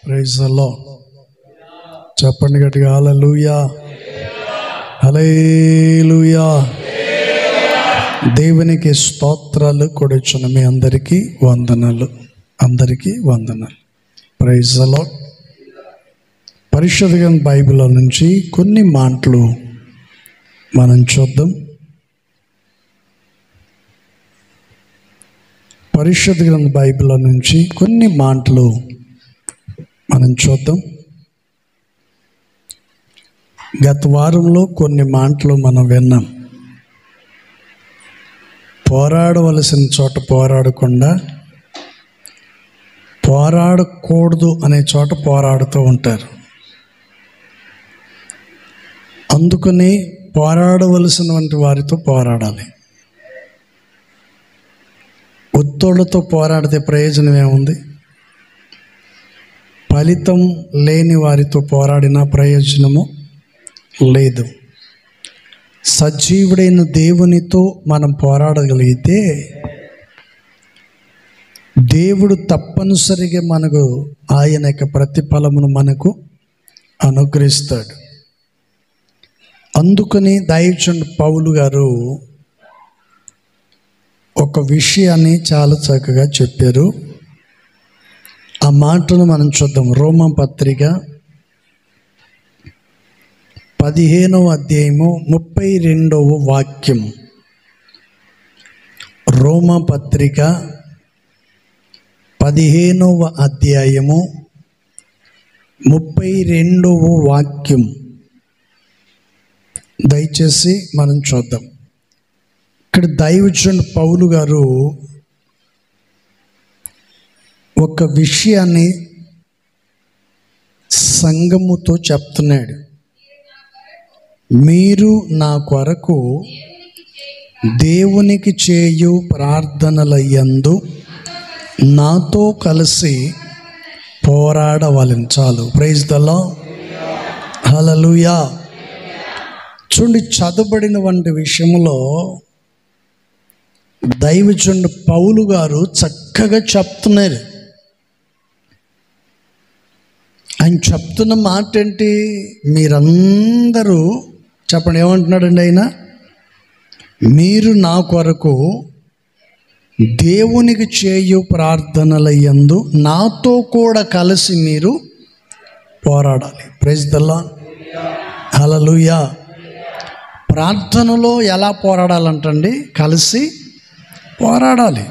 Praise the lord. చెప్పండి గట్టిగా హల్లెలూయా, హల్లెలూయా. దేవునికి స్తోత్రాలు కొడుచున్న మీ అందరికీ వందనాలు, అందరికీ వందనాలు. Praise the Lord. పరిశుద్ధ గ్రంథ బైబిల్లో నుంచి కొన్ని మాటలు మనం చూద్దాం. పరిశుద్ధ గ్రంథ బైబిల్లో నుంచి కొన్ని మాటలు మనం చూద్దాం. గత వారంలో కొన్ని మాటలు మనం విన్నాం. పోరాడవలసిన చోట పోరాడకుండా, పోరాడకూడదు అనే చోట పోరాడుతూ ఉంటారు. అందుకని పోరాడవలసినటువంటి వారితో పోరాడాలి. ఒత్తోళ్లతో పోరాడితే ప్రయోజనం ఏముంది? ఫలితం లేని వారితో పోరాడిన ప్రయోజనము లేదు. సజీవుడైన దేవునితో మనం పోరాడగలిగితే దేవుడు తప్పనిసరిగా మనకు ఆయన యొక్క ప్రతిఫలమును మనకు అనుగ్రహిస్తాడు. అందుకని దైవజనుడు పౌలు గారు ఒక విషయాన్ని చాలా చక్కగా చెప్పారు. ఆ మాటను మనం చూద్దాం. రోమా పత్రిక 15వ అధ్యాయము 32వ వాక్యం. రోమా పత్రిక 15వ అధ్యాయము 32వ వాక్యం దయచేసి మనం చూద్దాం. ఇక్కడ దైవజనుడు పౌలు గారు ఒక విషయాన్ని సంఘముతో చెప్తున్నాడు. మీరు నా కొరకు దేవునికి చేయు ప్రార్థనలయందు నాతో కలిసి పోరాడవలెను. చాలు. ప్రైజ్ ది లార్డ్, హల్లెలూయా. చూడండి, చదవబడిన వంటి విషయంలో దైవజనుడు పౌలు గారు చక్కగా చెప్తున్నారు. ఆయన చెప్తున్న మాట ఏంటి? మీరందరూ చెప్పండి, ఏమంటున్నాడండి ఆయన? మీరు నా కొరకు దేవునికి చేయు ప్రార్థనలయందు నాతో కూడా కలిసి మీరు పోరాడాలి. ప్రైజ్ ది లార్డ్, హల్లెలూయా. ప్రార్థనలో ఎలా పోరాడాలంటండి? కలిసి పోరాడాలి.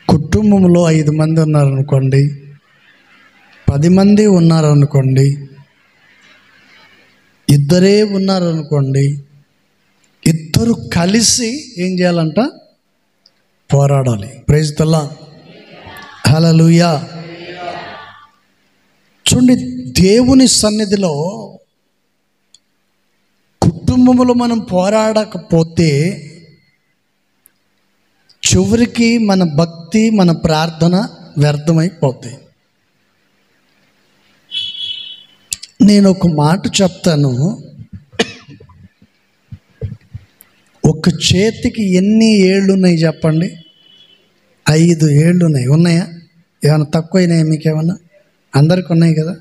కుటుంబంలో 5 మంది ఉన్నారనుకోండి, 10 మంది ఉన్నారనుకోండి, ఇద్దరే ఉన్నారనుకోండి, ఇద్దరు కలిసి ఏం చేయాలంట? పోరాడాలి. ప్రైజ్ ది లార్డ్, హల్లెలూయా. చూడండి, దేవుని సన్నిధిలో కుటుంబంలో మనం పోరాడకపోతే చివరికి మన భక్తి, మన ప్రార్థన వ్యర్థమైపోతాయి. నేను ఒక మాట చెప్తాను. ఒక చేతికి ఎన్ని ఏళ్ళు ఉన్నాయి చెప్పండి? 5 ఏళ్ళు ఉన్నాయి. ఉన్నాయా? ఏమైనా తక్కువైనాయా? మీకేమన్నా? అందరికి ఉన్నాయి కదా.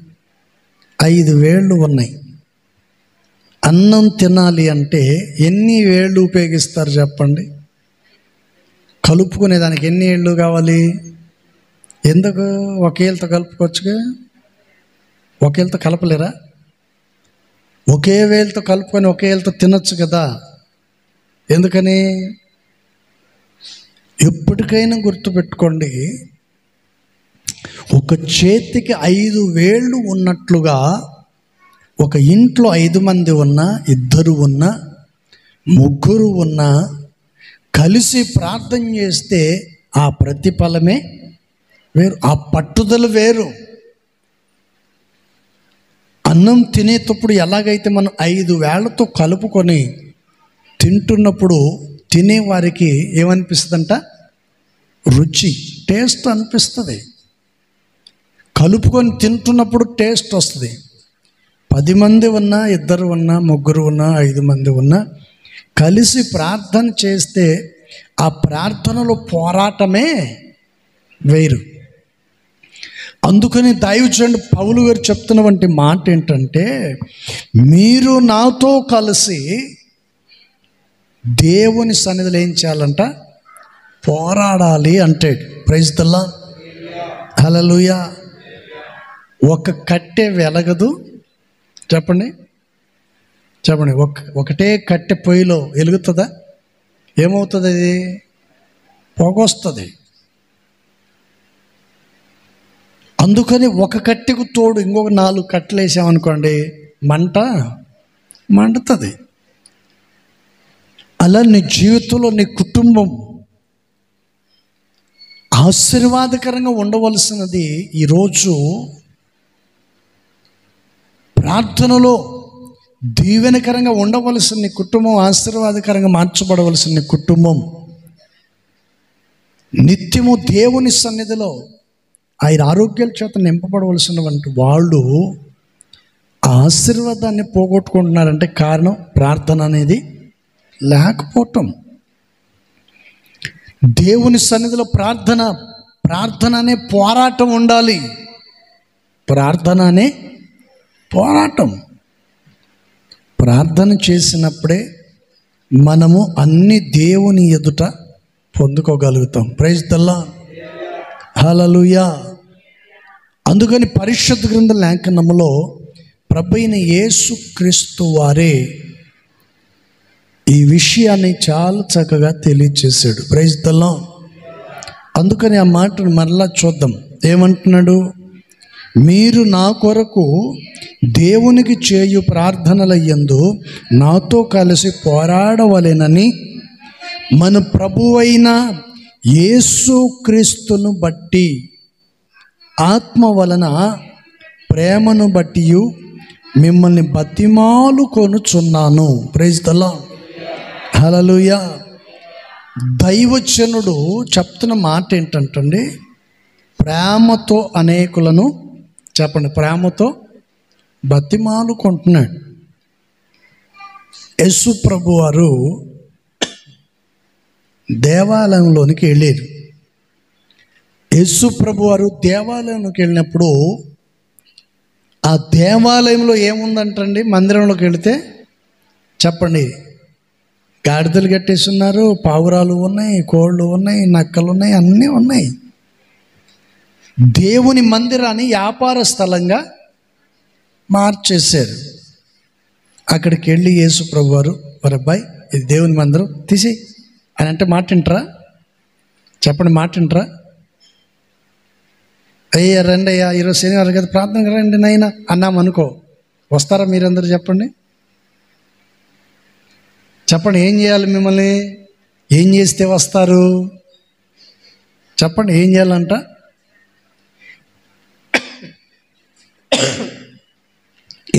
5 వేళ్ళు ఉన్నాయి. అన్నం తినాలి అంటే ఎన్ని వేళ్ళు ఉపయోగిస్తారు చెప్పండి? కలుపుకునేదానికి ఎన్ని ఏళ్ళు కావాలి? ఎందుకు? ఒకేళ్ళతో కలుపుకోవచ్చుగా. ఒకేళ్ళతో కలపలేరా? ఒకే వేళ్ళతో కలుపుకొని ఒకే వేళ్ళతో తినొచ్చు కదా. ఎందుకని? ఎప్పటికైనా గుర్తుపెట్టుకోండి, ఒక చేతికి 5 వేళ్ళు ఉన్నట్లుగా ఒక ఇంట్లో 5 మంది ఉన్నా, 2 ఉన్నా, 3 ఉన్నా కలిసి ప్రార్థన చేస్తే ఆ ప్రతిఫలమే వేరు, ఆ పట్టుదల వేరు. అన్నం తినేటప్పుడు ఎలాగైతే మనం 5 వేళ్లతో కలుపుకొని తింటున్నప్పుడు తినేవారికి ఏమనిపిస్తుందంట? రుచి, టేస్ట్ అనిపిస్తుంది. కలుపుకొని తింటున్నప్పుడు టేస్ట్ వస్తుంది. 10 మంది ఉన్నా, 2 ఉన్నా, 3 ఉన్నా, 5 మంది ఉన్నా కలిసి ప్రార్థన చేస్తే ఆ ప్రార్థనలో పోరాటమే వేరు. అందుకని దైవజనుడు పౌలు గారు చెప్తున్నటువంటి మాట ఏంటంటే, మీరు నాతో కలిసి దేవుని సన్నిధిలో ఏం చేయాలంట? పోరాడాలి అంటే. Praise the Lord, hallelujah. ఒక కట్టె వెలగదు, చెప్పండి చెప్పండి. ఒకటే కట్టె పొయ్యిలో వెలుగుతుందా? ఏమవుతుంది? అది పొగొస్తుంది. అందుకని ఒక కట్టెకు తోడు ఇంకొక 4 కట్టెలు వేసామనుకోండి, మండుతుంది. అలా నీ జీవితంలో నీ కుటుంబం ఆశీర్వాదకరంగా ఉండవలసినది ఈరోజు ప్రార్థనలో దీవెనకరంగా ఉండవలసిన నీ కుటుంబం, ఆశీర్వాదకరంగా మార్చబడవలసిన నీ కుటుంబం నిత్యము దేవుని సన్నిధిలో ఆయన ఆరోగ్యాల చేత నింపబడవలసినటువంటి వాళ్ళు ఆశీర్వాదాన్ని పోగొట్టుకుంటున్నారంటే కారణం ప్రార్థన అనేది లేకపోవటం. దేవుని సన్నిధిలో ప్రార్థన అనే పోరాటం ఉండాలి. ప్రార్థన అనే పోరాటం. ప్రార్థన చేసినప్పుడే మనము అన్ని దేవుని ఎదుట పొందుకోగలుగుతాం. Praise the Lord, hallelujah. అందుకని పరిశుద్ధ గ్రంథ లేఖనములో ప్రభువైన యేసుక్రీస్తు వారే ఈ విషయాన్ని చాలా చక్కగా తెలియచేశాడు. Praise the Lord. అందుకని ఆ మాటను మరలా చూద్దాం. ఏమంటున్నాడు? మీరు నా కొరకు దేవునికి చేయు ప్రార్థనలయందు నాతో కలిసి పోరాడవలెనని మన ప్రభువైన యేసుక్రీస్తును బట్టి ఆత్మ వలన ప్రేమను బట్టి మిమ్మల్ని బతిమాలుకొనుచున్నాను. ప్రైజ్ ది లార్డ్, హల్లెలూయా. దైవజనుడు చెప్తున్న మాట ఏంటంటే, ప్రేమతో అనేకులను, చెప్పండి, ప్రేమతో బతిమాలుకుంటున్నాడు. యేసు ప్రభు వారు దేవాలయంలోనికి వెళ్ళారు. యేసు ప్రభు వారు దేవాలయంలోకి వెళ్ళినప్పుడు ఆ దేవాలయంలో ఏముందంటండి? మందిరంలోకి వెళితే చెప్పండి, గాడిదలు కట్టేసి ఉన్నారు, పావురాలు ఉన్నాయి, కోళ్ళు ఉన్నాయి, నక్కలు ఉన్నాయి, అన్నీ ఉన్నాయి. దేవుని మందిరాన్ని వ్యాపార స్థలంగా మార్చేశారు. అక్కడికి వెళ్ళి యేసు ప్రభు వారు, వారి అబ్బాయి ఇది దేవుని మందిరం తీసి అని అంటే మాట వింటరా? చెప్పండి, మాట వింటరా? అయ్యా రండి అయ్యా, ఈరోజు శనివారం కదా, ప్రార్థనకు రండి నాయన అన్నామనుకో, వస్తారా మీరందరూ? చెప్పండి చెప్పండి, ఏం చేయాలి? మిమ్మల్ని ఏం చేస్తే వస్తారు? చెప్పండి, ఏం చేయాలంట?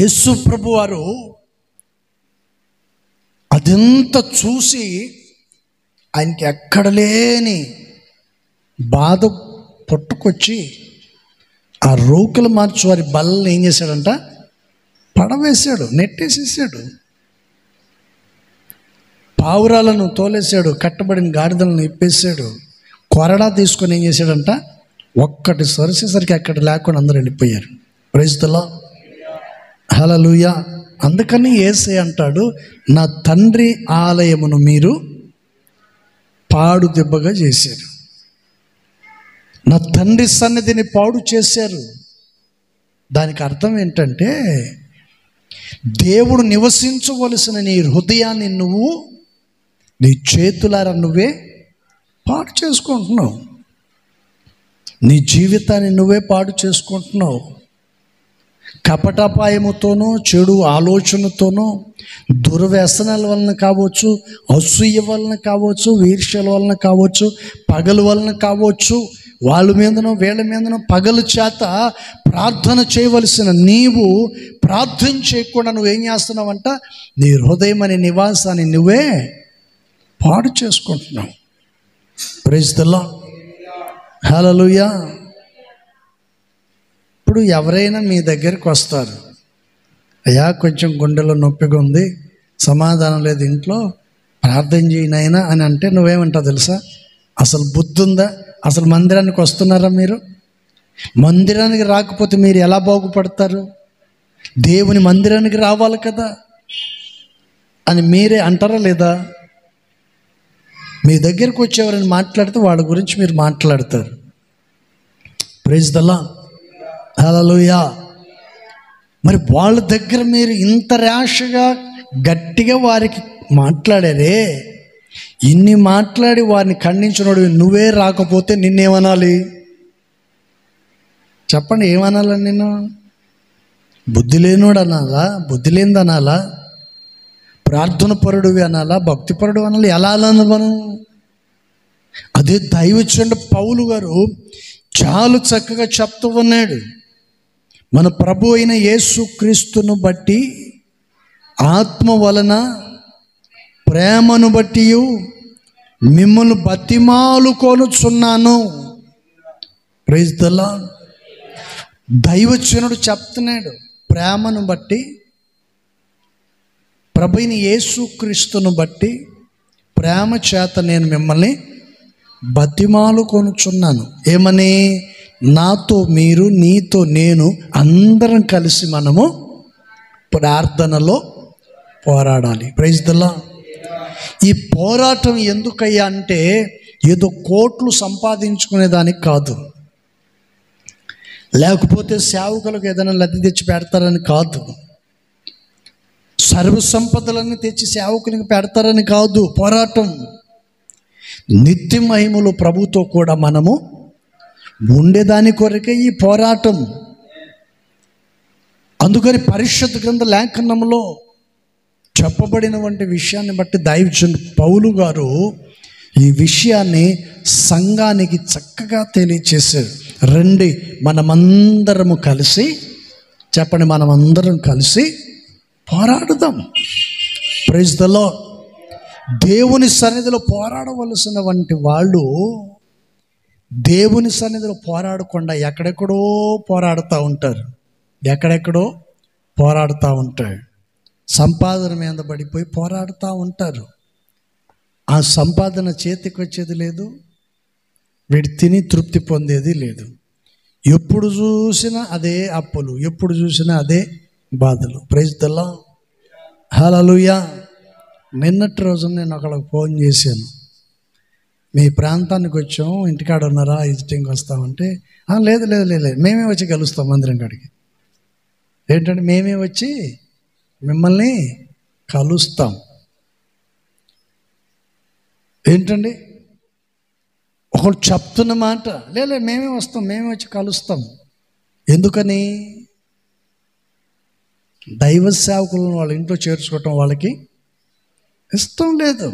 యేసు ప్రభు వారు అదంతా చూసి ఆయనకి ఎక్కడ లేని బాధ పుట్టుకొచ్చి ఆ రోకులు మార్చి వారి బల్లని ఏం చేశాడంట? పడవేశాడు, నెట్టేసేసాడు. పావురాలను తోలేశాడు, కట్టబడిన గాడిదలను ఇప్పేశాడు. కొరడా తీసుకొని ఏం చేశాడంట? ఒక్కటి సరిసేసరికి అక్కడ లేకుండా అందరూ వెళ్ళిపోయారు. Praise the Lord, hallelujah. అందుకని యేసయ్య అంటాడు, నా తండ్రి ఆలయమును మీరు పాడు దెబ్బగా చేశారు, నా తండ్రి సన్నిధిని పాడు చేశారు. దానికి అర్థం ఏంటంటే, దేవుడు నివసించవలసిన నీ హృదయాన్ని నువ్వు నీ చేతులారా నువ్వే పాడు చేసుకుంటున్నావు. నీ జీవితాన్ని నువ్వే పాడు చేసుకుంటున్నావు. కపటపాయముతోనో, చెడు ఆలోచనతోనో, దుర్వ్యసనాల వలన కావచ్చు, అసూయ వలన కావచ్చు, ఈర్ష్యల వలన కావచ్చు, పగల వలన కావచ్చు, వాళ్ళ మీదనో వీళ్ళ మీదనో పగల చేత ప్రార్థన చేయవలసిన నీవు ప్రార్థన చేయకుండా నువ్వేం చేస్తున్నావంట? నీ హృదయం అనే నివాసాన్ని నువ్వే పాడు చేసుకుంటున్నావు. Praise the Lord, hallelujah. ఇప్పుడు ఎవరైనా మీ దగ్గరికి వస్తారు, అయ్యా కొంచెం గుండెలో నొప్పిగా ఉంది, సమాధానం లేదు ఇంట్లో, ప్రార్థన చేయనైనా అని అంటే నువ్వేమంటావు తెలుసా? అసలు బుద్ధి ఉందా? అసలు మందిరానికి వస్తున్నారా మీరు? మందిరానికి రాకపోతే మీరు ఎలా బాగుపడతారు? దేవుని మందిరానికి రావాలి కదా అని మీరే అంటారా లేదా? మీ దగ్గరకు వచ్చేవారని మాట్లాడితే వాళ్ళ గురించి మీరు మాట్లాడతారు. ప్రైజ్ ది లార్డ్, హల్లెలూయా. మరి వాళ్ళ దగ్గర మీరు ఇంత ర్యాష్గా గట్టిగా వారికి మాట్లాడారే, ఇన్ని మాట్లాడి వారిని ఖండించినోడు నువ్వే రాకపోతే నిన్నేమనాలి చెప్పండి? ఏమనాలని? నిన్ను బుద్ధి లేనోడు అనాలా? బుద్ధి లేనిది అనాలా? ప్రార్థన పరుడివి అనాలా? భక్తి పరుడు అనాలి? ఎలా అనాలి మనం? అదే దైవజనుడు పౌలు గారు చాలా చక్కగా చెప్తూ ఉన్నాడు. మన ప్రభు అయిన యేసుక్రీస్తును బట్టి ఆత్మ వలన ప్రేమను బట్టి మిమ్మల్ని బతిమాలుకొనుచున్నాను. Praise the lord. దైవజనుడు చెప్తున్నాడు, ప్రేమను బట్టి, ప్రభుని యేసుక్రీస్తును బట్టి ప్రేమ చేత నేను మిమ్మల్ని బతిమాలుకొనుచున్నాను. ఏమని? నాతో మీరు, నీతో నేను, అందరం కలిసి మనము ప్రార్థనలో పోరాడాలి. Praise the Lord. ఈ పోరాటం ఎందుకయ్యా అంటే ఏదో కోట్లు సంపాదించుకునేదానికి కాదు, లేకపోతే సేవకులకు ఏదైనా లబ్ధి తెచ్చి పెడతారని కాదు, సర్వ సంపదలన్నీ తెచ్చి సేవకునికి పెడతారని కాదు. పోరాటం నిత్య మహిమలో ప్రభుతో కూడా మనము ఉండేదాని కొరకే ఈ పోరాటం. అందుకని పరిశుద్ధ గ్రంథ లేఖనంలో చెప్పబడిన వంటి విషయాన్ని బట్టి దైవజనుడు పౌలు గారు ఈ విషయాన్ని సంఘానికి చక్కగా తెలియచేశారు. రండి మనమందరము కలిసి, చెప్పండి, మనమందరం కలిసి పోరాడుదాం. Praise the lord. దేవుని సన్నిధిలో పోరాడవలసిన వంటి వాళ్ళు దేవుని సన్నిధిలో పోరాడకుండా ఎక్కడెక్కడో పోరాడుతూ ఉంటారు. ఎక్కడెక్కడో పోరాడుతూ ఉంటారు. సంపాదన మీద పడిపోయి పోరాడుతూ ఉంటారు. ఆ సంపాదన చేతికి వచ్చేది లేదు, వీడు తిని తృప్తి పొందేది లేదు. ఎప్పుడు చూసినా అదే అప్పులు, ఎప్పుడు చూసినా అదే బాధలు. ప్రైజ్ ది లార్డ్, హల్లెలూయా. నిన్నటి రోజు నేను ఒకళ్ళకి ఫోన్ చేశాను, మీ ప్రాంతానికి వచ్చాం, ఇంటికాడ ఉన్నారా, విజిటింగ్ వస్తామంటే, లేదు లేదు లేదు మేమే వచ్చి కలుస్తాం మందిరం కాడికి. ఏంటంటే మేమే వచ్చి మిమ్మల్ని కలుస్తాం. ఏంటండి ఒకళ్ళు చెప్తున్న మాట, లేదు మేమే వస్తాం, మేమే వచ్చి కలుస్తాం. ఎందుకని? దైవ సేవకులను వాళ్ళ ఇంట్లో చేర్చుకోవటం వాళ్ళకి ఇష్టం లేదు.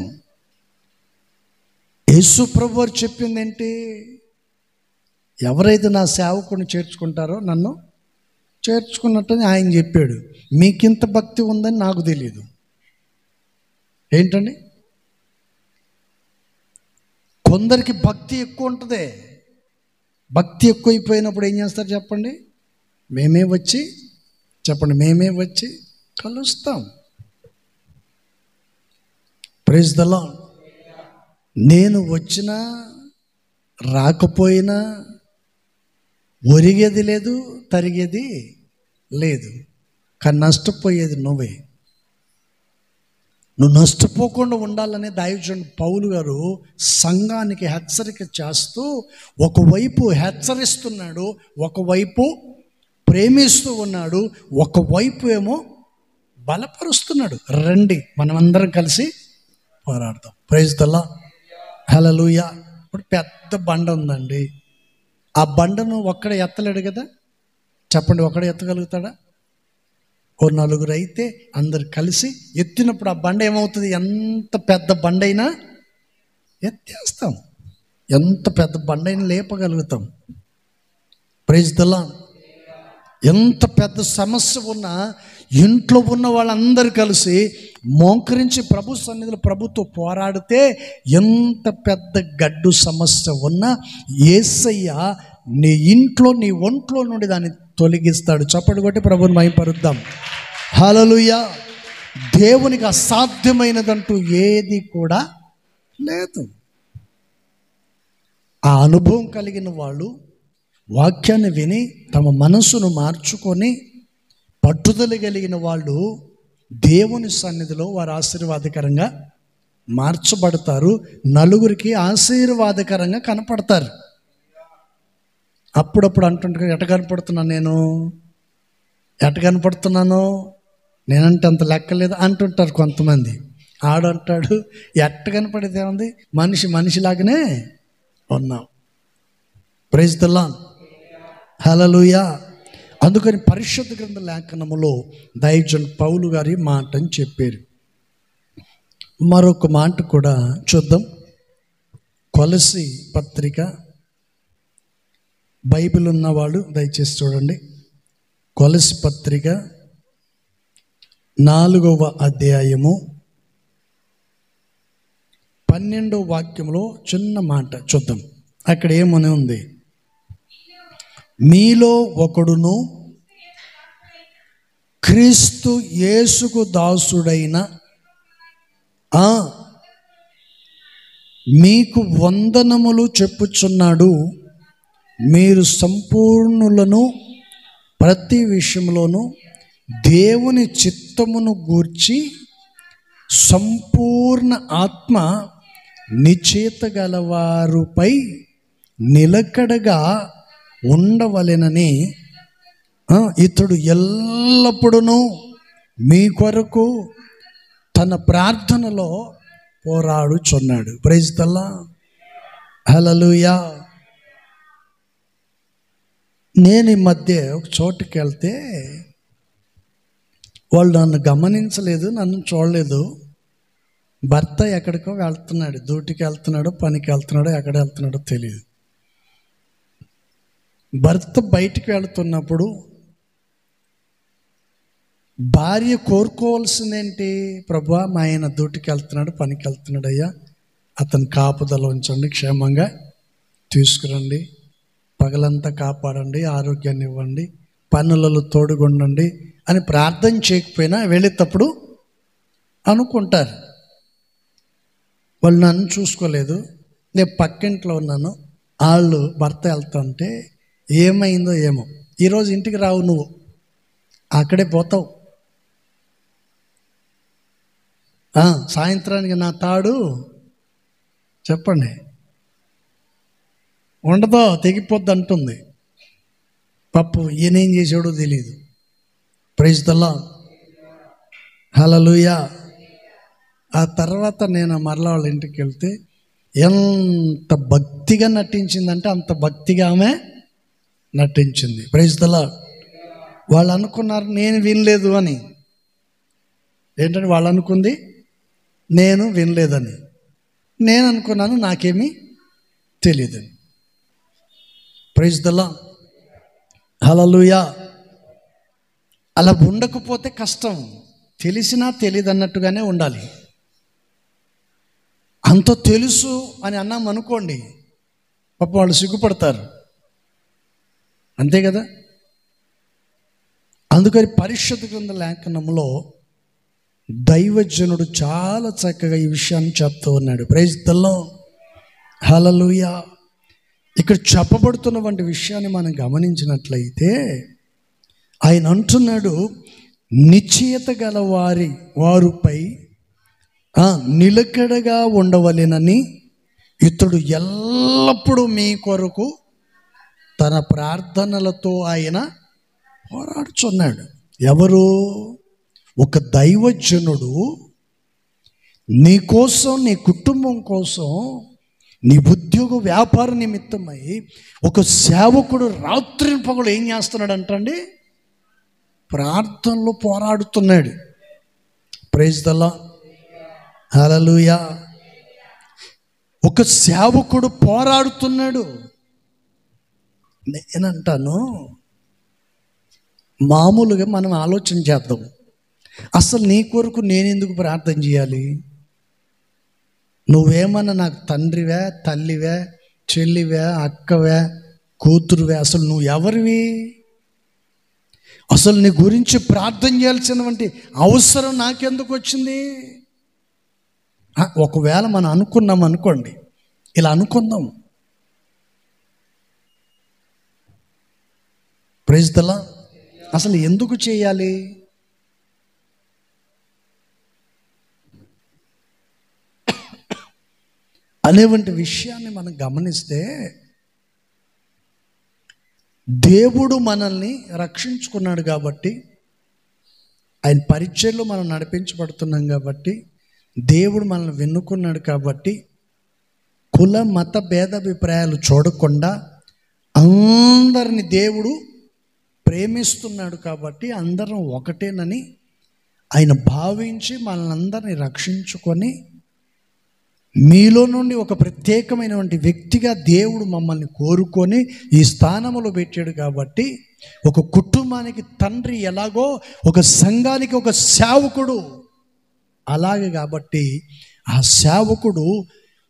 యేసు ప్రభు వారు చెప్పింది ఏంటి? ఎవరైతే నా సేవకుని చేర్చుకుంటారో నన్ను చేర్చుకున్నట్టని ఆయన చెప్పాడు. మీకింత భక్తి ఉందని నాకు తెలియదు. ఏంటండి? కొందరికి భక్తి ఎక్కువ ఉంటుంది. భక్తి ఎక్కువైపోయినప్పుడు ఏం చేస్తారు చెప్పండి? మేమే వచ్చి, చెప్పండి, మేమే వచ్చి కలుస్తాం. Praise the Lord. నేను వచ్చినా రాకపోయినా ఒరిగేది లేదు, తరిగేది లేదు, కానీ నష్టపోయేది నువ్వే. నువ్వు నష్టపోకుండా ఉండాలనే దైవజనుడు పౌలు గారు సంఘానికి హెచ్చరిక చేస్తూ ఒకవైపు హెచ్చరిస్తున్నాడు, ఒకవైపు ప్రేమిస్తూ ఉన్నాడు, ఒకవైపు ఏమో బలపరుస్తున్నాడు. రండి మనమందరం కలిసి పోరాడదాం. Praise the Lord, hallelujah. ఇప్పుడు పెద్ద బండ ఉందండి, ఆ బండను ఒక్కడే ఎత్తలేడు కదా, చెప్పండి, ఒక్కడే ఎత్తగలుగుతాడా? ఓ నలుగురు అయితే అందరు కలిసి ఎత్తినప్పుడు ఆ బండ ఏమవుతుంది? ఎంత పెద్ద బండ అయినా ఎత్తేస్తాం, ఎంత పెద్ద బండ అయినా లేపగలుగుతాం. Praise the lord. ఎంత పెద్ద సమస్య ఉన్నా ఇంట్లో ఉన్న వాళ్ళందరూ కలిసి మోకరించి ప్రభు సన్నిధిలో ప్రభుతో పోరాడితే ఎంత పెద్ద గడ్డు సమస్య ఉన్నా యేసయ్య నీ ఇంట్లో, నీ ఒంట్లో నుండి దాన్ని తొలగిస్తాడు. చప్పటి కొట్టి ప్రభువుని మహిమపరుద్దాం. హల్లెలూయా. దేవునికి అసాధ్యమైనదంటూ ఏది కూడా లేదు. ఆ అనుభవం కలిగిన వాళ్ళు వాక్యాన్ని విని తమ మనసును మార్చుకొని పట్టుదల కలిగిన వాళ్ళు దేవుని సన్నిధిలో వారు ఆశీర్వాదకరంగా మార్చబడతారు, నలుగురికి ఆశీర్వాదకరంగా కనపడతారు. అప్పుడప్పుడు అంటుంటారు, ఎట కనపడుతున్నాను నేనంటే అంత లెక్కలేదు అంటుంటారు కొంతమంది. ఆడంటాడు, ఎట్ట కనపడేది ఏముంది, మనిషిలాగానే ఉన్నాం. Praise the Lord, hallelujah. అందుకని పరిశుద్ధ గ్రంథ లేఖనములో దైవజనుడు పౌలు గారి మాట అని చెప్పారు. మరొక మాట కూడా చూద్దాం. కొలస్సీ పత్రిక, బైబిల్ ఉన్నవాళ్ళు దయచేసి చూడండి. కొలస్సీ పత్రిక 4వ అధ్యాయము 12వ వాక్యంలో చిన్న మాట చూద్దాం. అక్కడ ఏమని ఉంది, మీలో ఒకడును క్రీస్తు యేసుకు దాసుడైన మీకు వందనములు చెప్పుచున్నాడు. మీరు సంపూర్ణులను, ప్రతి విషయంలోనూ దేవుని చిత్తమును గూర్చి సంపూర్ణ ఆత్మ నిశ్చయత గలవారుపై నిలకడగా ఉండవలెనని ఇతడు ఎల్లప్పుడూ మీ కొరకు తన ప్రార్థనలో పోరాడుచున్నాడు. ప్రైజ్ ది లార్డ్, హల్లెలూయా. నేను ఈ మధ్య ఒక చోటుకి వెళ్తే వాళ్ళు నన్ను గమనించలేదు, నన్ను చూడలేదు. భర్త ఎక్కడికో వెళ్తున్నాడు, డ్యూటీకి వెళ్తున్నాడో పనికి వెళ్తున్నాడో ఎక్కడ వెళ్తున్నాడో తెలియదు. భర్త బయటికి వెళ్తున్నప్పుడు భార్య కోరుకోవాల్సిందేంటి, ప్రభువా మా ఆయన డ్యూటీకి వెళ్తున్నాడు, పనికి వెళ్తున్నాడు అయ్యా, అతను కాపుదల ఉంచండి, క్షేమంగా తీసుకురండి, పగలంతా కాపాడండి, ఆరోగ్యాన్ని ఇవ్వండి, పనులలో తోడుగుండండి అని ప్రార్థన చేయకపోయినా వెళ్ళేటప్పుడు అనుకుంటారు. వాళ్ళు నన్ను చూసుకోలేదు, నేను పక్కింట్లో ఉన్నాను, వాళ్ళు భర్త వెళ్తుంటే ఏమైందో ఏమో, ఈరోజు ఇంటికి రావు, నువ్వు అక్కడే పోతావు, సాయంత్రానికి నా తాడు చెప్పండి ఉండదో తెగిపోద్ది అంటుంది. పప్పు ఈయనేం చేసాడో తెలియదు. ప్రైజ్ ది లార్డ్, హల్లెలూయా. ఆ తర్వాత నేను మరలా వాళ్ళ ఇంటికి వెళ్తే ఎంత భక్తిగా నటించిందంటే అంత భక్తిగా ఆమె నటించింది. Praise the Lord. వాళ్ళు అనుకున్నారు నేను వినలేదు అని. ఏంటంటే వాళ్ళు అనుకుంది నేను వినలేదని, నేను అనుకున్నాను నాకేమీ తెలియదని. ప్రైజ్ ది లార్డ్, హల్లెలూయా. అలా ఉండకపోతే కష్టం, తెలిసినా తెలియదు అన్నట్టుగానే ఉండాలి. అంత తెలుసు అని అన్నాం అనుకోండి, పాప వాళ్ళు సిగ్గుపడతారు, అంతే కదా. అందుకని పరిశుద్ధ గ్రంథ లేఖనంలో దైవజనుడు చాలా చక్కగా ఈ విషయాన్ని చెప్తూ ఉన్నాడు. Praise the Lord, hallelujah. ఇక్కడ చెప్పబడుతున్నటువంటి విషయాన్ని మనం గమనించినట్లయితే ఆయన అంటున్నాడు, నిశ్చయత గల వారుపై నిలకడగా ఉండవలెనని ఇతడు ఎల్లప్పుడూ మీ కొరకు తన ప్రార్థనలతో ఆయన పోరాడుచున్నాడు. ఎవరు? ఒక దైవజనుడు నీ కోసం, నీ కుటుంబం కోసం, నీ ఉద్యోగ వ్యాపార నిమిత్తమై ఒక సేవకుడు రాత్రి పగలు ఏం చేస్తున్నాడు అంటండి, ప్రార్థనలో పోరాడుతున్నాడు. Praise the Lord, hallelujah. ఒక సేవకుడు పోరాడుతున్నాడు. నేనంటాను, మామూలుగా మనం ఆలోచన చేద్దాం, అసలు నీ కొరకు నేను ఎందుకు ప్రార్థన చేయాలి? నువ్వేమన్నా నాకు తండ్రివే, తల్లివే, చెల్లివే, అక్కవే, కూతురువే? అసలు నువ్వు ఎవరివి? అసలు నీ గురించి ప్రార్థన చేయాల్సినటువంటి అవసరం నాకెందుకు వచ్చింది? ఒకవేళ మనం అనుకున్నాం అనుకోండి, ఇలా అనుకుందాం, ప్రైజ్ ది లార్డ్. అసలు ఎందుకు చేయాలి? అనేవంటి విషయాన్ని మనం గమనిస్తే, దేవుడు మనల్ని రక్షించుకున్నాడు కాబట్టి, ఆయన పరిచర్యలో మనం నడిపించబడుతున్నాం కాబట్టి, దేవుడు మనల్ని వెన్నుకున్నాడు కాబట్టి, కుల మత భేదాభిప్రాయాలు చూడకుండా అందరిని దేవుడు ప్రేమిస్తున్నాడు కాబట్టి, అందరం ఒకటేనని ఆయన భావించి మనల్ని అందరినీ రక్షించుకొని, మీలో నుండి ఒక ప్రత్యేకమైనటువంటి వ్యక్తిగా దేవుడు మమ్మల్ని కోరుకొని ఈ స్థానంలో పెట్టాడు కాబట్టి, ఒక కుటుంబానికి తండ్రి ఎలాగో ఒక సంఘానికి ఒక సేవకుడు అలాగే. కాబట్టి ఆ సేవకుడు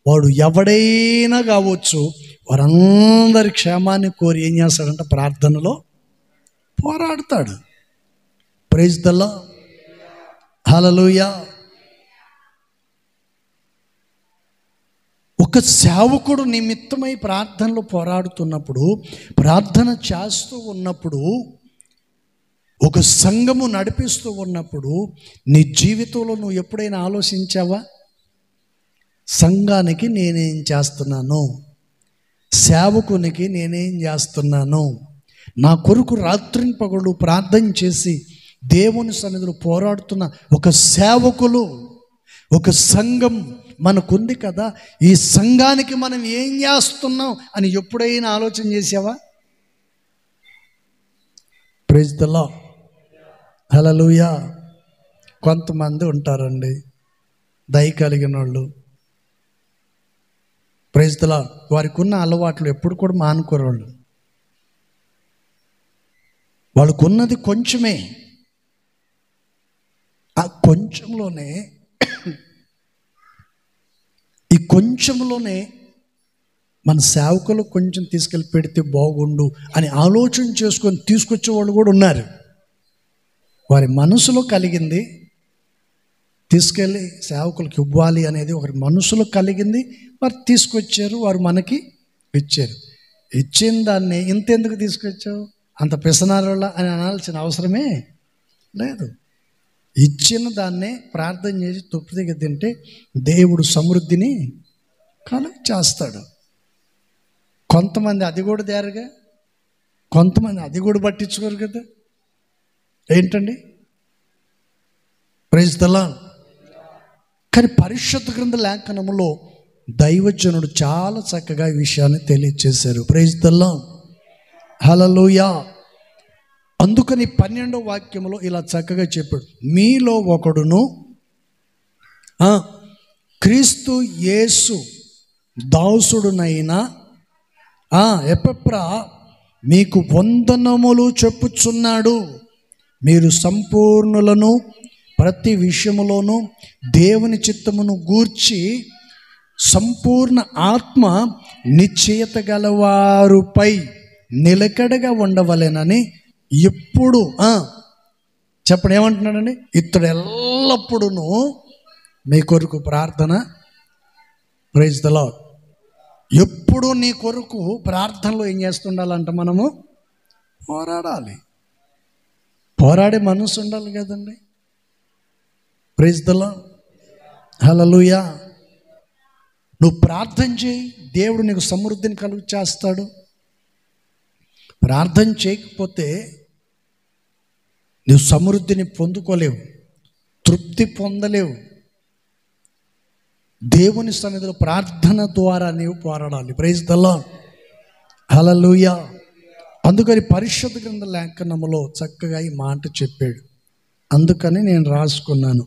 వాడు ఎవడైనా కావచ్చు, వారందరి క్షేమాన్ని కోరి ఏం చేస్తాడంటే ప్రార్థనలో పోరాడతాడు. Praise the Lord. హల్లెలూయా. ఒక సేవకుడు నిమిత్తమై ప్రార్థనలో పోరాడుతున్నప్పుడు, ప్రార్థన చేస్తూ ఉన్నప్పుడు, ఒక సంఘము నడిపిస్తూ ఉన్నప్పుడు, నీ జీవితంలో నువ్వు ఎప్పుడైనా ఆలోచించావా? సంఘానికి నేనేం చేస్తున్నాను, సేవకునికి నేనేం చేస్తున్నాను? నా కొరకు రాత్రింపగలు ప్రార్థన చేసి దేవుని సన్నిధిలో పోరాడుతున్న ఒక సేవకులు, ఒక సంఘం మనకుంది కదా, ఈ సంఘానికి మనం ఏం చేస్తున్నాం అని ఎప్పుడైనా ఆలోచన చేసావా? Praise the Lord. హల్లెలూయా. కొంతమంది ఉంటారండి దయ కలిగిన వాళ్ళు, ప్రైజ్ ది లార్డ్, వారికి ఉన్న అలవాట్లు ఎప్పుడు కూడా మానుకోరు. వాళ్ళకు ఉన్నది కొంచెమే, ఆ కొంచెంలోనే, ఈ కొంచెంలోనే మన సేవకులు కొంచెం తీసుకెళ్ళి పెడితే బాగుండు అని ఆలోచన చేసుకొని తీసుకొచ్చే వాళ్ళు కూడా ఉన్నారు. వారి మనసులో కలిగింది తీసుకెళ్ళి సేవకులకు ఇవ్వాలి అనేది ఒకరి మనసులో కలిగింది, వారు తీసుకొచ్చారు, వారు మనకి ఇచ్చారు. ఇచ్చిన దాన్ని ఇంతెందుకు తీసుకొచ్చావు, అంత పిసనారులా అని అనాల్సిన అవసరమే లేదు. ఇచ్చిన దాన్నే ప్రార్థన చేసి తృప్తిగా తింటే దేవుడు సమృద్ధిని కలుగ చేస్తాడు. కొంతమంది అది కూడా తేరుగా, కొంతమంది అది కూడా పట్టించుకోరు కదా. ఏంటండి? Praise the Lord. కానీ పరిశుద్ధ గ్రంథ లేఖనములో దైవజనుడు చాలా చక్కగా ఈ విషయాన్ని తెలియజేశారు. Praise the Lord. హల్లెలూయా. అందుకని 12వ వాక్యములో ఇలా చక్కగా చెప్పాడు, మీలో ఒకడును క్రీస్తు యేసు దాసుడునైన ఎపఫ్రా మీకు వందనములు చెప్పుచున్నాడు. మీరు సంపూర్ణులను, ప్రతి విషయములోనూ దేవుని చిత్తమును గూర్చి సంపూర్ణ ఆత్మ నిశ్చయత గలవారుపై నిలకడగా ఉండవలెనని ఎప్పుడు చెప్పండి. ఏమంటున్నాడండి? ఇతడు ఎల్లప్పుడూ మీ కొరకు ప్రార్థన. Praise the Lord. ఎప్పుడు నీ కొరకు ప్రార్థనలో ఏం చేస్తుండాలంట? మనము పోరాడాలి. పోరాడే మనసు ఉండాలి కదండి. Praise the Lord. హల్లెలూయా. నువ్వు ప్రార్థన చేయి, దేవుడు నీకు సమృద్ధిని కలుగ చేస్తాడు. ప్రార్థన చేయకపోతే నువ్వు సమృద్ధిని పొందుకోలేవు, తృప్తి పొందలేవు. దేవుని సన్నిధిలో ప్రార్థన ద్వారా నీవు పోరాడాలి. Praise the Lord. హల్లెలూయా. అందుకని పరిశుద్ధ గ్రంథ లేఖనములో చక్కగా ఈ మాట చెప్పాడు. అందుకని నేను రాసుకున్నాను,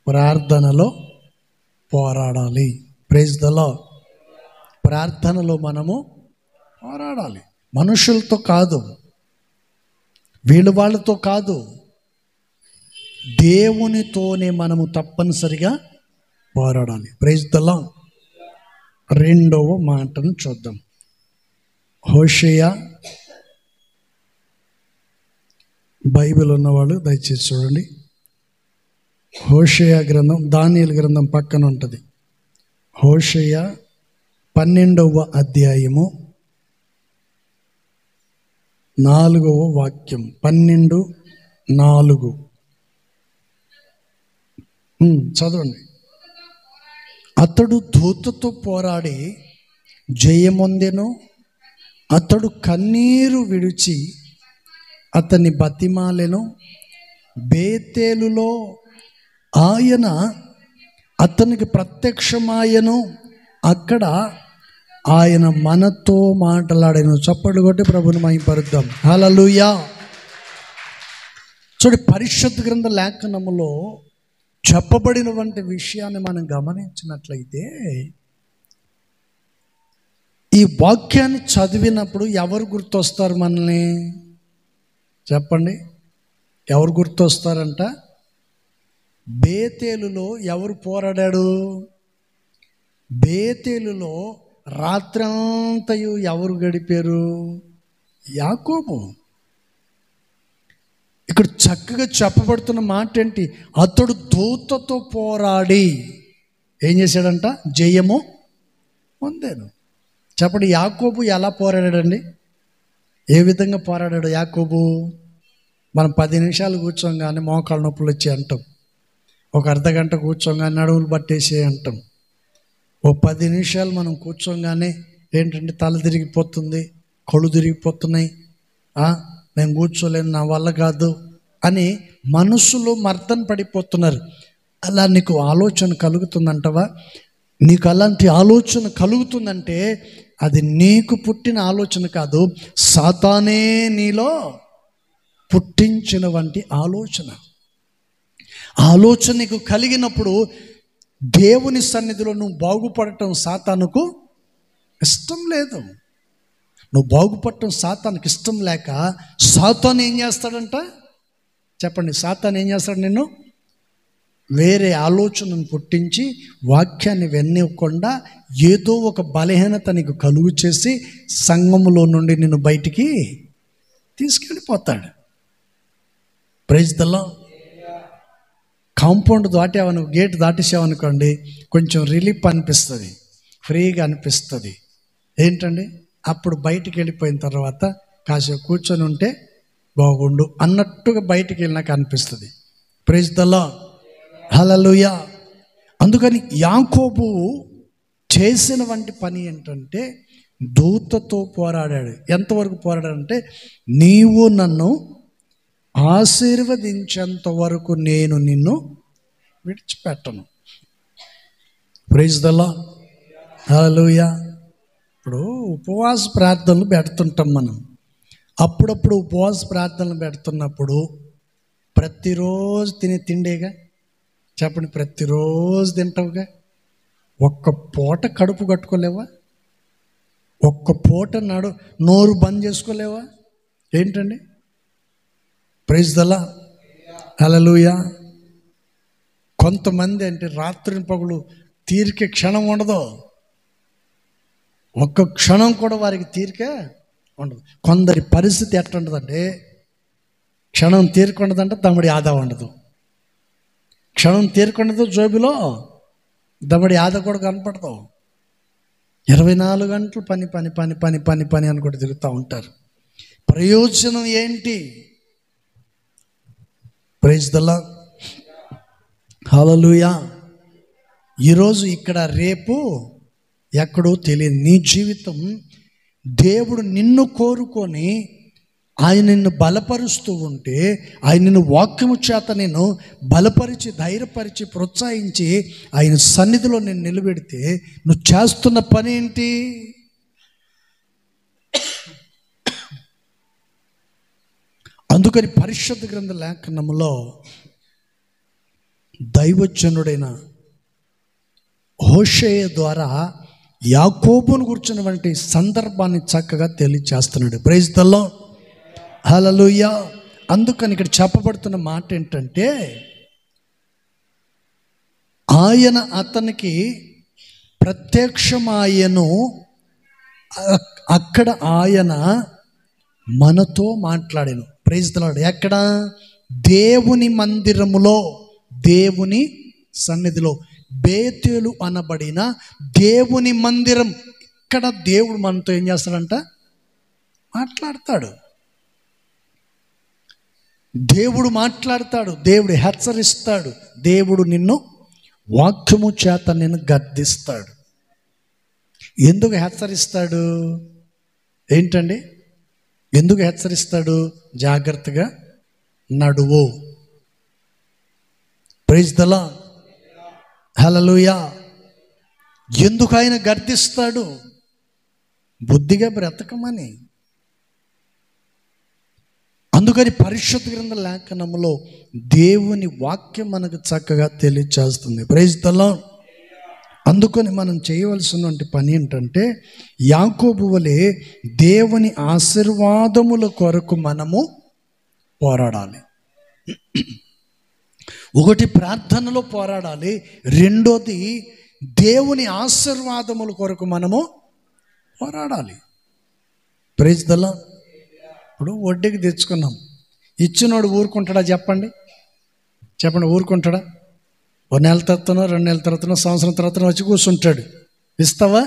ప్రార్థనలో పోరాడాలి. Praise the Lord. ప్రార్థనలో మనము పోరాడాలి. మనుషులతో కాదు, వీళ్ళ వాళ్ళతో కాదు, దేవునితోనే మనము తప్పనిసరిగా పోరాడాలి. Praise the Lord. 2వ మాటను చూద్దాం. హోషేయ, బైబిల్ ఉన్నవాళ్ళు దయచేసి చూడండి. హోషేయ గ్రంథం, దానియేలు గ్రంథం పక్కన ఉంటుంది. హోషేయ 12వ అధ్యాయము 4వ వాక్యం 12:4 చదవండి. అతడు దూతతో పోరాడి జయమొందెను. అతడు కన్నీరు విడిచి అతన్ని బతిమాలెను. బేతేలులో ఆయన అతనికి ప్రత్యక్షమాయను. అక్కడ ఆయన మనతో మాట్లాడాను. చప్పట్లు కొట్టి ప్రభుని మహిమపరుద్దాం. హల్లెలూయా. చూడండి, పరిశుద్ధ గ్రంథ లేఖనములో చెప్పబడినటువంటి విషయాన్ని మనం గమనించినట్లయితే, ఈ వాక్యాన్ని చదివినప్పుడు ఎవరు గుర్తొస్తారు మనల్ని? చెప్పండి, ఎవరు గుర్తొస్తారంట? బేతేలులో ఎవరు పోరాడాడు? బేతేలులో రాత్రంతయు ఎవరు గడిపారు? యాకోబు. ఇక్కడ చక్కగా చెప్పబడుతున్న మాట ఏంటి? అతడు దూతతో పోరాడి ఏం చేశాడంట? జయము పొందాను. చెప్పండి, యాకోబు ఎలా పోరాడాడండి? ఏ విధంగా పోరాడాడు యాకోబు? మనం 10 నిమిషాలు కూర్చోగానే మోకాళ్ళ నొప్పులు వచ్చి అంటాం. ఒక అర్ధగంట కూర్చోగానే నడువులు పట్టేసి అంటాం. ఓ 10 నిమిషాలు మనం కూర్చోగానే ఏంటంటే తల తిరిగిపోతుంది, కళ్ళు తిరిగిపోతున్నాయి, నేను కూర్చోలేను, నా వల్ల కాదు అని మనసులో మర్దన పడిపోతున్నారు. అలా నీకు ఆలోచన కలుగుతుందంటవా? నీకు అలాంటి ఆలోచన కలుగుతుందంటే అది నీకు పుట్టిన ఆలోచన కాదు, సాతానే నీలో పుట్టించిన వంటి ఆలోచన. ఆలోచన నీకు కలిగినప్పుడు దేవుని సన్నిధిలో నువ్వు బాగుపడటం సాతానుకు ఇష్టం లేదు. నువ్వు బాగుపడటం సాతానుకు ఇష్టం లేక సాతాను ఏం చేస్తాడంట? చెప్పండి, సాతాను ఏం చేస్తాడు? నిన్ను వేరే ఆలోచనను పుట్టించి వాక్యాన్ని వెన్నకుండా ఏదో ఒక బలహీనత నీకు కలుగు చేసి సంఘములో నుండి నిన్ను బయటికి తీసుకెళ్ళిపోతాడు. Praise the Lord. కాంపౌండ్ దాటావను, గేట్ దాటేసావనుకోండి, కొంచెం రిలీఫ్ అనిపిస్తుంది, ఫ్రీగా అనిపిస్తుంది. ఏంటండి, అప్పుడు బయటికి వెళ్ళిపోయిన తర్వాత కాసేపు కూర్చొని ఉంటే బాగుండు అన్నట్టుగా బయటికి వెళ్ళినాక అనిపిస్తుంది. Praise the Lord. హల్లెలూయా. అందుకని యాకోబు చేసిన వంటి పని ఏంటంటే దూతతో పోరాడాడు. ఎంతవరకు పోరాడాడంటే, నీవు నన్ను ఆశీర్వదించేంత వరకు నేను నిన్ను విడిచిపెట్టను. Praise the Lord. హల్లెలూయా. ఇప్పుడు ఉపవాస ప్రార్థనలు పెడుతుంటాం మనం. అప్పుడప్పుడు ఉపవాస ప్రార్థనలు పెడుతున్నప్పుడు ప్రతిరోజు తినే తిండేగా. చెప్పండి, ప్రతిరోజు తింటావుగా. ఒక్క పూట కడుపు కట్టుకోలేవా? ఒక్క పూట నోరు బంద్ చేసుకోలేవా? ఏంటండి? Praise the Lord. హల్లెలూయా. కొంతమంది అంటే రాత్రి పగలు తీరిక క్షణం ఉండదు, ఒక్క క్షణం కూడా వారికి తీరిక ఉండదు. కొందరి పరిస్థితి ఎట్లా ఉంటుందంటే, క్షణం తీరిక ఉండదంటే దమ్మడి ఆదా ఉండదు, క్షణం తీరిక ఉండదు, జోబిలో దమ్మడి ఆదా కూడా కనపడదు. 24 గంటలు పని పని పని పని పని పని అని కూడా తిరుగుతూ ఉంటారు. ప్రయోజనం ఏంటి? Praise the Lord. హల్లెలూయా. ఈరోజు ఇక్కడ, రేపు ఎక్కడో తెలియదు. నీ జీవితం దేవుడు నిన్ను కోరుకొని ఆయన నిన్ను బలపరుస్తూ ఉంటే, ఆయన నిన్ను వాక్యము చేత నేను బలపరిచి, ధైర్యపరిచి, ప్రోత్సహించి ఆయన సన్నిధిలో నేను నిలబెడితే నువ్వు చేస్తున్న పని ఏంటి? అందుకని పరిశుద్ధ గ్రంథ లేఖనములో దైవజనుడైన హోషేయ ద్వారా యాకోబును గురించినటువంటి సందర్భాన్ని చక్కగా తెలియజేస్తున్నాడు. Praise the Lord. హల్లెలూయా. అందుకని ఇక్కడ చెప్పబడుతున్న మాట ఏంటంటే, ఆయన అతనికి ప్రత్యక్షమాయను. అక్కడ ఆయన మనతో మాట్లాడాను. Praise the Lord. ఎక్కడ? దేవుని మందిరములో, దేవుని సన్నిధిలో, బేతేలు అనబడిన దేవుని మందిరం. ఇక్కడ దేవుడు మనతో ఏం చేస్తాడంట? మాట్లాడతాడు. దేవుడు మాట్లాడతాడు, దేవుడు హెచ్చరిస్తాడు, దేవుడు నిన్ను వాక్యము చేత నిన్ను గద్దిస్తాడు. ఎందుకు హెచ్చరిస్తాడు? ఏంటండి? ఎందుకు హెచ్చరిస్తాడు? జాగ్రత్తగా నడువు. ప్రైజ్ ద లార్డ్, హల్లెలూయా. ఎందుకు ఆయన గద్దిస్తాడు? బుద్ధిగా బ్రతకమని. అందుకని పరిశుద్ధ గ్రంథ లేఖనములో దేవుని వాక్యం మనకు చక్కగా తెలియచేస్తుంది. Praise the Lord. అందుకని మనం చేయవలసినటువంటి పని ఏంటంటే, యాకోబు వలె దేవుని ఆశీర్వాదముల కొరకు మనము పోరాడాలి. ఒకటి ప్రార్థనలో పోరాడాలి, రెండోది దేవుని ఆశీర్వాదముల కొరకు మనము పోరాడాలి. Praise the Lord. ఇప్పుడు వడ్డీకి తెచ్చుకున్నాం, ఇచ్చినోడు ఊరుకుంటాడా? చెప్పండి, ఊరుకుంటాడా? ఓ నెల తర్వాతనో 2 నెలల తర్వాతనో సంవత్సరం తర్వాత వచ్చి కూర్చుంటాడు. ఇస్తావా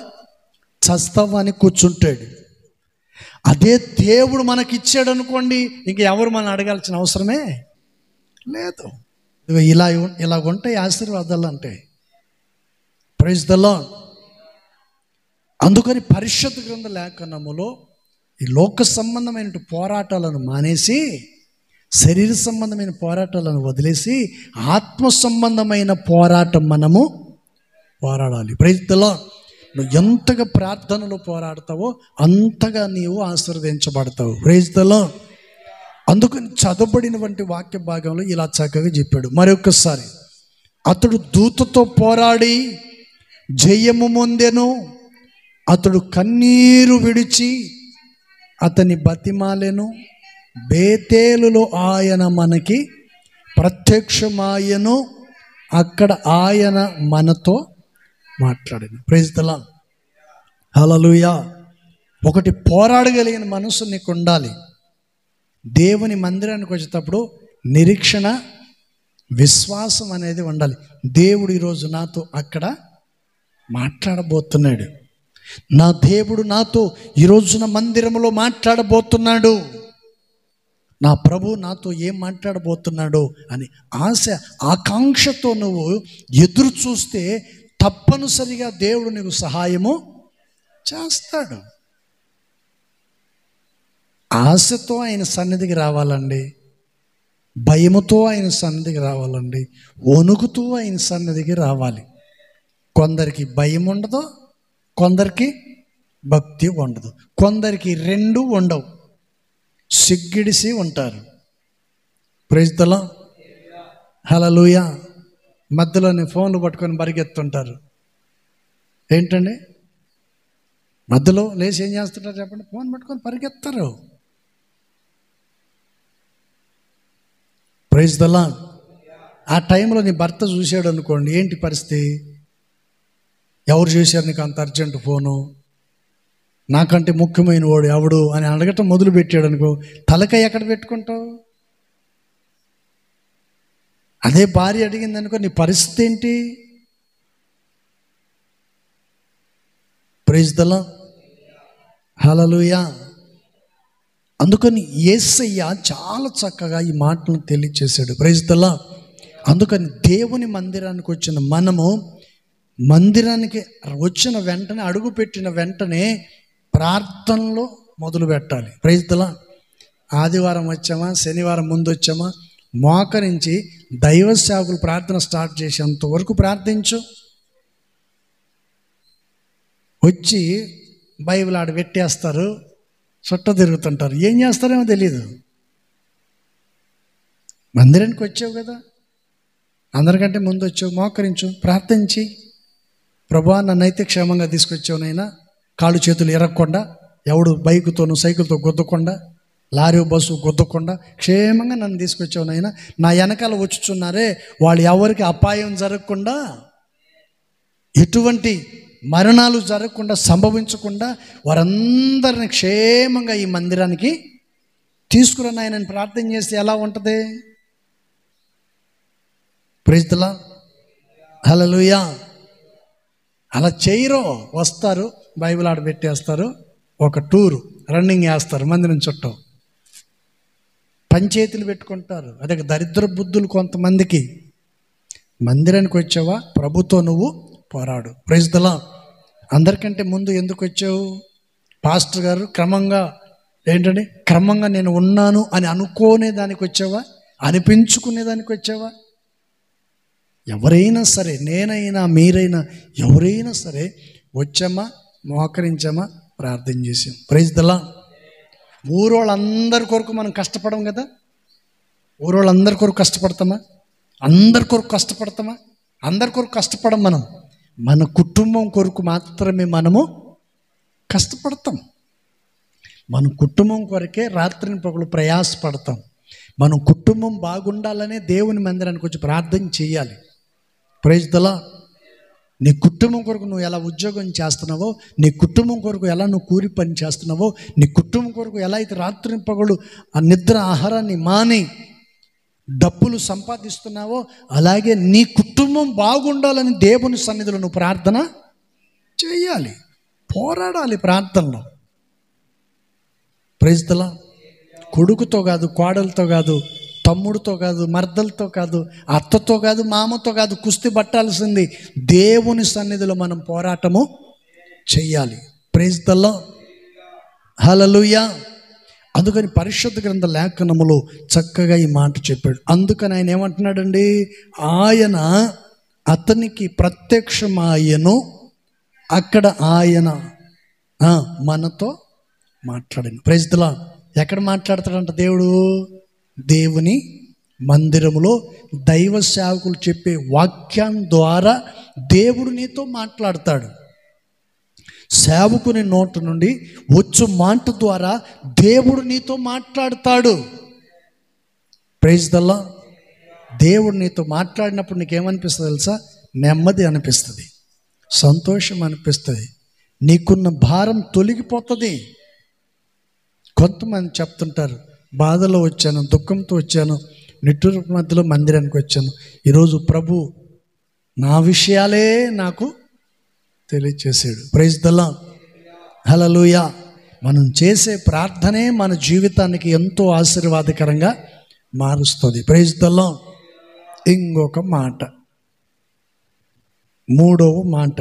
చస్తావా అని కూర్చుంటాడు. అదే దేవుడు మనకి ఇచ్చాడు అనుకోండి, ఇంక ఎవరు మనం అడగాల్సిన అవసరమే లేదు. ఇలా ఉంటాయి ఆశీర్వాదాలు అంటే. Praise the Lord. అందుకని పరిశుద్ధ గ్రంథ లేఖనములో ఈ లోక సంబంధమైన పోరాటాలను మానేసి, శరీర సంబంధమైన పోరాటాలను వదిలేసి, ఆత్మ సంబంధమైన పోరాటం మనము పోరాడాలి. Praise the Lord. నువ్వు ఎంతగా ప్రార్థనలో పోరాడతావో అంతగా నీవు ఆశీర్వదించబడతావు. Praise the Lord. అందుకని చదవబడినటువంటి వాక్య భాగంలో ఇలా చక్కగా చెప్పాడు. మరొకసారి, అతడు దూతతో పోరాడి జయము పొందెను. అతడు కన్నీరు విడిచి అతని బతిమాలెను. బేతేలులో ఆయన మనకి ప్రత్యక్షమాయను. అక్కడ ఆయన మనతో మాట్లాడాను. ప్రైజ్ ద లార్డ్, హల్లెలూయా. ఒకటి పోరాడగలిగిన మనసు నీకు ఉండాలి. దేవుని మందిరానికి వచ్చేటప్పుడు నిరీక్షణ, విశ్వాసం అనేది ఉండాలి. దేవుడు ఈరోజు నాతో అక్కడ మాట్లాడబోతున్నాడు. నా దేవుడు నాతో ఈరోజున మందిరంలో మాట్లాడబోతున్నాడు. నా ప్రభు నాతో ఏం మాట్లాడబోతున్నాడు అని ఆశ, ఆకాంక్షతో నువ్వు ఎదురు చూస్తే తప్పనిసరిగా దేవుడు నీకు సహాయము చేస్తాడు. ఆశతో ఆయన సన్నిధికి రావాలండి, భయముతో ఆయన సన్నిధికి రావాలండి, వణుకుతూ ఆయన సన్నిధికి రావాలి. కొందరికి భయం ఉండదు, కొందరికి భక్తి ఉండదు, కొందరికి రెండు ఉండవు, సిగ్గిడిసి ఉంటారు. ప్రైజ్ ద లార్డ్, హల్లెలూయా. మధ్యలోనే ఫోన్లు పట్టుకొని పరిగెత్తుంటారు. ఏంటండి? మధ్యలో లేచి ఏం చేస్తుంటారు చెప్పండి? ఫోన్ పట్టుకొని పరిగెత్తారు. Praise the lord. ఆ టైంలో నీ భర్త చూశాడు అనుకోండి, ఏంటి పరిస్థితి? ఎవరు చేశారు నీకు అంత అర్జెంట్ ఫోను? నాకంటే ముఖ్యమైన వాడు ఎవడు అని అడగటం మొదలు పెట్టాడు అనుకో, తలకాయ ఎక్కడ పెట్టుకుంటావు? అదే భార్య అడిగింది అనుకో, నీ పరిస్థితి ఏంటి? Praise the Lord, hallelujah. అందుకని యేసయ్య చాలా చక్కగా ఈ మాటలను తెలియచేశాడు. Praise the Lord. అందుకని దేవుని మందిరానికి వచ్చిన మనము, మందిరానికి వచ్చిన వెంటనే, అడుగు పెట్టిన వెంటనే ప్రార్థనలో మొదలు పెట్టాలి. Praise the Lord. ఆదివారం వచ్చామా, శనివారం ముందు వచ్చామా, మోకరించి దైవ సేవకులు ప్రార్థన స్టార్ట్ చేసేంత వరకు ప్రార్థించు. వచ్చి బైబిల్ ఆడ పెట్టేస్తారు, చుట్ట తిరుగుతుంటారు. ఏం చేస్తారేమో తెలియదు. మందిరానికి వచ్చావు కదా, అందరికంటే ముందు వచ్చావు, మోకరించు, ప్రార్థించి, ప్రభువా నన్నైతే క్షేమంగా తీసుకొచ్చావు నైనా, కాళ్ళు చేతులు ఎరగకుండా, ఎవడు బైకుతోనూ సైకిల్తో గుద్దకుండా, లారీ బస్సు గుద్దకుండా క్షేమంగా నన్ను తీసుకొచ్చావు నైనా. నా వెనకాల వచ్చుచున్నారే వాళ్ళు ఎవరికి అపాయం జరగకుండా, ఎటువంటి మరణాలు జరగకుండా, సంభవించకుండా వారందరిని క్షేమంగా ఈ మందిరానికి తీసుకురా నాయనని ప్రార్థన చేస్తే ఎలా ఉంటుంది? ప్రైజ్ ది లార్డ్, హల్లెలూయా. అలా చేయరు. వస్తారు, బైబిల్ ఆడ పెట్టేస్తారు, ఒక టూరు రన్నింగ్ వేస్తారు మందిరం చుట్టూ. పంచాయతీలు పెట్టుకుంటారు. అదే దరిద్ర బుద్ధులు కొంతమందికి. మందిరానికి వచ్చావా, ప్రభుతో నువ్వు పోరాడు. Praise the Lord. అందరికంటే ముందు ఎందుకు వచ్చావు? పాస్టర్ గారు క్రమంగా క్రమంగా నేను ఉన్నాను అని అనుకోనే దానికి వచ్చావా, అనిపించుకునే దానికి వచ్చావా? ఎవరైనా సరే, నేనైనా మీరైనా ఎవరైనా సరే వచ్చామా, మోకరించామా, ప్రార్థన చేసాం. Praise the lord. ఊరోళ్ళందరి కొరకు మనం కష్టపడం కదా. ఊరోళ్ళందరి కొరకు కష్టపడతామా? అందరి కొరకు కష్టపడతామా? అందరి కొరకు కష్టపడం. మనం మన కుటుంబం కొరకు మాత్రమే మనము కష్టపడతాం. మన కుటుంబం కొరకే రాత్రిని పగలు ప్రయాసపడతాం. మన కుటుంబం బాగుండాలనే దేవుని మందిరానికి వచ్చి ప్రార్థన చేయాలి. Praise the Lord. నీ కుటుంబం కొరకు నువ్వు ఎలా ఉద్యోగం చేస్తున్నావో, నీ కుటుంబం కొరకు ఎలా నువ్వు కూలి పని చేస్తున్నావో, నీ కుటుంబం కొరకు ఎలా అయితే రాత్రి పగలు ఆ నిద్ర ఆహారాన్ని మాని డబ్బులు సంపాదిస్తున్నావో, అలాగే నీ కుటుంబం బాగుండాలని దేవుని సన్నిధిలో నువ్వు ప్రార్థన చేయాలి, పోరాడాలి ప్రార్థనలో. Praise the Lord. కొడుకుతో కాదు, కోడలతో కాదు, తమ్ముడితో కాదు, మర్దలతో కాదు, అత్తతో కాదు, మామతో కాదు కుస్తీ పట్టాల్సింది దేవుని సన్నిధిలో మనం పోరాటము చెయ్యాలి. Praise the Lord. హల్లెలూయా. అందుకని పరిశుద్ధ గ్రంథ లేఖనములో చక్కగా ఈ మాట చెప్పాడు. అందుకని ఆయన ఏమంటున్నాడండి? ఆయన అతనికి ప్రత్యక్షమాయను, అక్కడ ఆయన మనతో మాట్లాడాను. Praise the Lord. ఎక్కడ మాట్లాడతాడంట దేవుడు? దేవుని మందిరములో దైవ సేవకులు చెప్పే వాక్యం ద్వారా దేవుడు నీతో మాట్లాడతాడు. సేవకుని నోటి నుండి వచ్చు మాట ద్వారా దేవుడు నీతో మాట్లాడతాడు. Praise the Lord. దేవుడు నీతో మాట్లాడినప్పుడు నీకేమనిపిస్తుంది తెలుసా? నెమ్మది అనిపిస్తుంది, సంతోషం అనిపిస్తుంది, నీకున్న భారం తొలగిపోతుంది. కొంతమంది చెప్తుంటారు, బాధలో వచ్చాను, దుఃఖంతో వచ్చాను, నిట్టూర్పు మధ్యలో మందిరానికి వచ్చాను, ఈరోజు ప్రభు నా విషయాలే నాకు తెలియచేసాడు. Praise the Lord. హల్లెలూయా. మనం చేసే ప్రార్థనే మన జీవితానికి ఎంతో ఆశీర్వాదకరంగా మారుస్తుంది. Praise the Lord. ఇంకొక మాట, మూడవ మాట,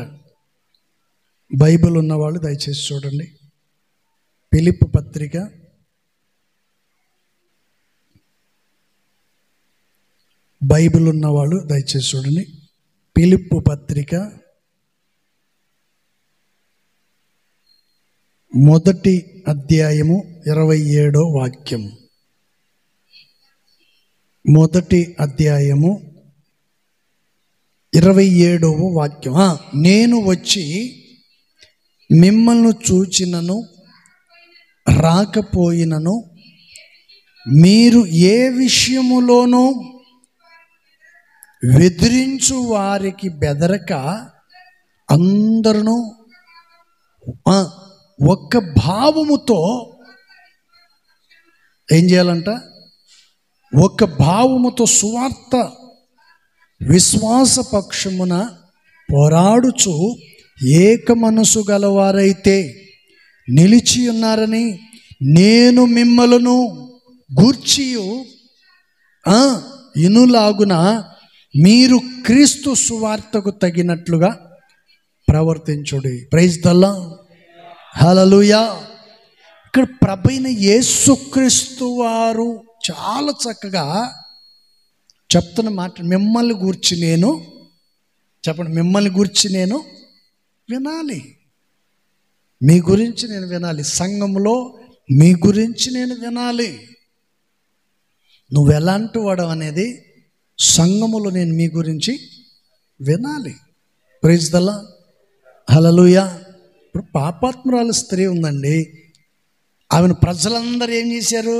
బైబిల్ ఉన్నవాళ్ళు దయచేసి చూడండి. ఫిలిప్పీ పత్రిక బైబిల్ ఉన్నవాళ్ళు దయచేసి చూడండి. ఫిలిప్పీ పత్రిక 1వ అధ్యాయము 27వ వాక్యం. 1వ అధ్యాయము 27వ వాక్యం. నేను వచ్చి మిమ్మల్ని చూచినను రాకపోయినను మీరు ఏ విషయములోనూ వెదిరించు వారికి బెదరక అందరూ ఒక్క భావముతో ఏం చేయాలంట? ఒక్క భావముతో సువార్త విశ్వాస పక్షమున పోరాడుచు ఏక మనసు గలవారైతే నిలిచి ఉన్నారని నేను మిమ్మలను గూర్చియు ఇనులాగున మీరు క్రీస్తు సువార్తకు తగినట్లుగా ప్రవర్తించుడి. Praise the Lord. హల్లెలూయా. ఇక్కడ ప్రభువైన యేసుక్రీస్తు వారు చాలా చక్కగా చెప్తున్న మాట, మిమ్మల్ని గూర్చి నేను చెప్పండి, మిమ్మల్ని గూర్చి నేను వినాలి, మీ గురించి నేను వినాలి, సంఘంలో మీ గురించి నేను వినాలి. నువ్వు ఎలాంటి వాడు అనేది సంఘములో నేను మీ గురించి వినాలి. Praise the Lord. హల్లెలూయా. ఇప్పుడు పాపాత్మురాలు స్త్రీ ఉందండి, ఆమెను ప్రజలందరూ ఏం చేశారు?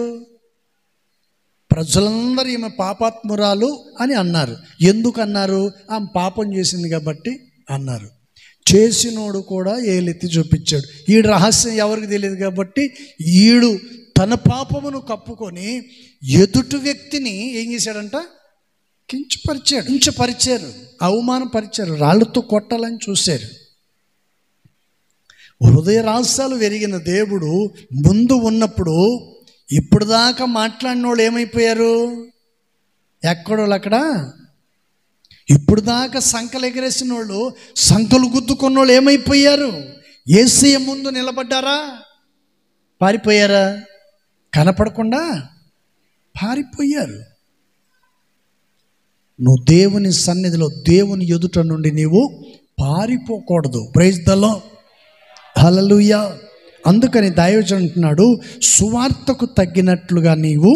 ప్రజలందరూ ఈమె పాపాత్మురాలు అని అన్నారు. ఎందుకు అన్నారు? ఆమె పాపం చేసింది కాబట్టి అన్నారు. చేసినోడు కూడా ఏలెత్తి చూపించాడు. ఈడు రహస్యం ఎవరికి తెలియదు కాబట్టి ఈడు తన పాపమును కప్పుకొని ఎదుటి వ్యక్తిని ఏం చేశాడంట? కించపరిచారు, అవమానపరిచారు, రాళ్ళతో కొట్టాలని చూశారు. హృదయ రహస్యాలు వెరిగిన దేవుడు ముందు ఉన్నప్పుడు ఇప్పుడు దాకా మాట్లాడిన వాళ్ళు ఏమైపోయారు? ఎక్కడోళ్ళు అక్కడ. ఇప్పుడు దాకా సంకలు ఎగరేసిన వాళ్ళు, సంకలు గుద్దుకున్న వాళ్ళు ఏమైపోయారు? యేసయ్య ముందు నిలబడ్డారా? పారిపోయారా? కనపడకుండా పారిపోయారు. నువ్వు దేవుని సన్నిధిలో, దేవుని ఎదుట నుండి నీవు పారిపోకూడదు. Praise the Lord, hallelujah. అందుకని దైవజనుడు అంటున్నాడు, సువార్తకు తగ్గినట్లుగా నీవు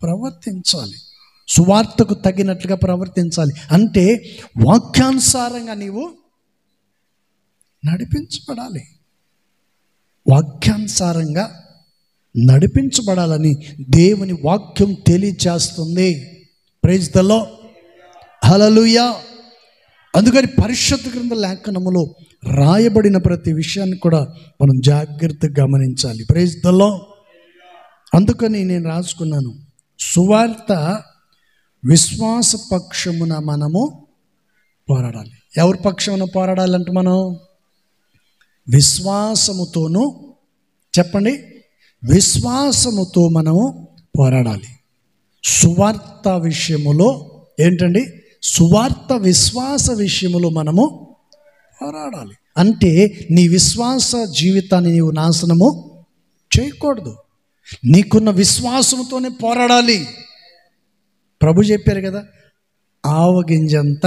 ప్రవర్తించాలి. సువార్తకు తగ్గినట్లుగా ప్రవర్తించాలి అంటే వాక్యానుసారంగా నీవు నడిపించబడాలి. వాక్యానుసారంగా నడిపించబడాలని దేవుని వాక్యం తెలియజేస్తుంది. Praise the Lord, hallelujah. అందుకని పరిశుద్ధ గ్రంథ లేఖనములో రాయబడిన ప్రతి విషయాన్ని కూడా మనం జాగ్రత్తగా గమనించాలి. Praise the Lord. అందుకని నేను రాసుకున్నాను, సువార్త విశ్వాస పక్షమున మనము పోరాడాలి. ఎవరి పక్షమున పోరాడాలంటే మనం విశ్వాసముతోనూ, చెప్పండి, విశ్వాసముతో మనము పోరాడాలి. సువార్త విషయములో ఏంటండి? సువార్త విశ్వాస విషయములో మనము పోరాడాలి. అంటే నీ విశ్వాస జీవితాన్ని నీవు నాశనము చేయకూడదు. నీకున్న విశ్వాసంతోనే పోరాడాలి. ప్రభు చెప్పారు కదా, ఆవగింజంత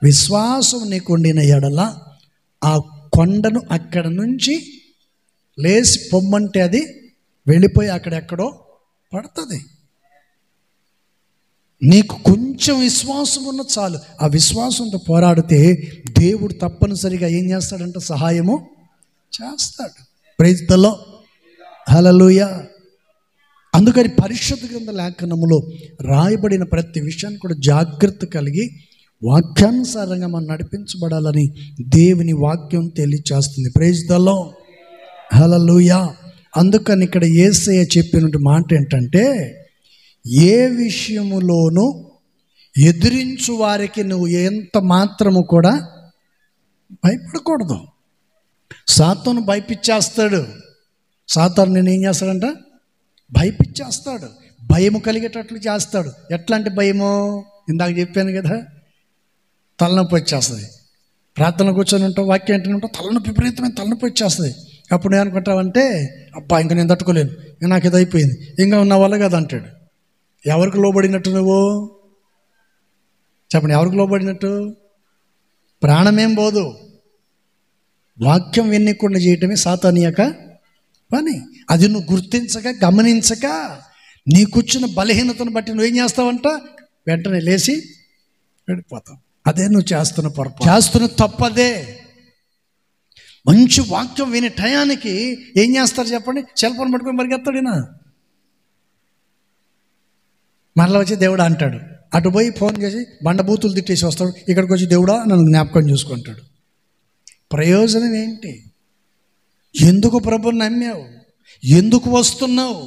విశ్వాసం నీకు ఉండిన ఎడల ఆ కొండను అక్కడ నుంచి లేచి పొమ్మంటే అది వెళ్ళిపోయి అక్కడెక్కడో పడుతుంది. నీకు కొంచెం విశ్వాసం ఉన్న చాలు. ఆ విశ్వాసంతో పోరాడితే దేవుడు తప్పనిసరిగా ఏం చేస్తాడంటే సహాయము చేస్తాడు. Praise the Lord, hallelujah. అందుకని పరిశుద్ధ గ్రంథ లేఖనములో రాయబడిన ప్రతి విషయాన్ని కూడా జాగ్రత్త కలిగి వాక్యానుసారంగా మనం నడిపించబడాలని దేవుని వాక్యం తెలియచేస్తుంది. Praise the Lord, hallelujah. అందుకని ఇక్కడ యేసయ్య చెప్పిన మాట ఏంటంటే, ఏ విషయములోనూ ఎదిరించు వారికి నువ్వు ఎంత మాత్రము కూడా భయపడకూడదు. సాతాను భయపిచ్చేస్తాడు. సాతాను నేను ఏం చేస్తాడంట? భయపిచ్చేస్తాడు, భయము కలిగేటట్లు చేస్తాడు. ఎట్లాంటి భయము? ఇందాక చెప్పాను కదా, తలనొప్పి వచ్చేస్తుంది. ప్రార్థన కూర్చొని ఉంటావు, వాక్యం ఏంటంటే ఉంటావు, తలనొప్పి, విపరీతమైన తలనొప్పి వచ్చేస్తుంది. అప్పుడు ఏమనుకుంటావంటే, అబ్బా ఇంకా నేను తట్టుకోలేను, నాకు ఇది అయిపోయింది, ఇంకా ఉన్న వల్ల కదా అంటాడు. ఎవరికి లోబడినట్టు నువ్వు? చెప్పండి, ఎవరికి లోబడినట్టు? ప్రాణమేం పోదు. వాక్యం వినకుండా చేయటమే సాతాను యొక్క పని. అది నువ్వు గుర్తించక, గమనించక, నీకొచ్చిన బలహీనతను బట్టి నువ్వేం చేస్తావంట? వెంటనే లేచి వెళ్ళిపోతావు. అదే నువ్వు చేస్తున్న పొరపాటు, చేస్తున్న తప్పదే. మంచి వాక్యం వినే టయానికి ఏం చేస్తారు చెప్పండి? సెల్ ఫోన్ పట్టుకొని పరిగెత్తాడినా, మరలా వచ్చి దేవుడా అంటాడు. అటు పోయి ఫోన్ చేసి బండబూతులు తిట్టేసి వస్తాడు. ఇక్కడికి వచ్చి దేవుడా నన్ను జ్ఞాపకం చూసుకుంటాడు. ప్రయోజనం ఏంటి? ఎందుకు ప్రభుని నమ్మావు? ఎందుకు వస్తున్నావు?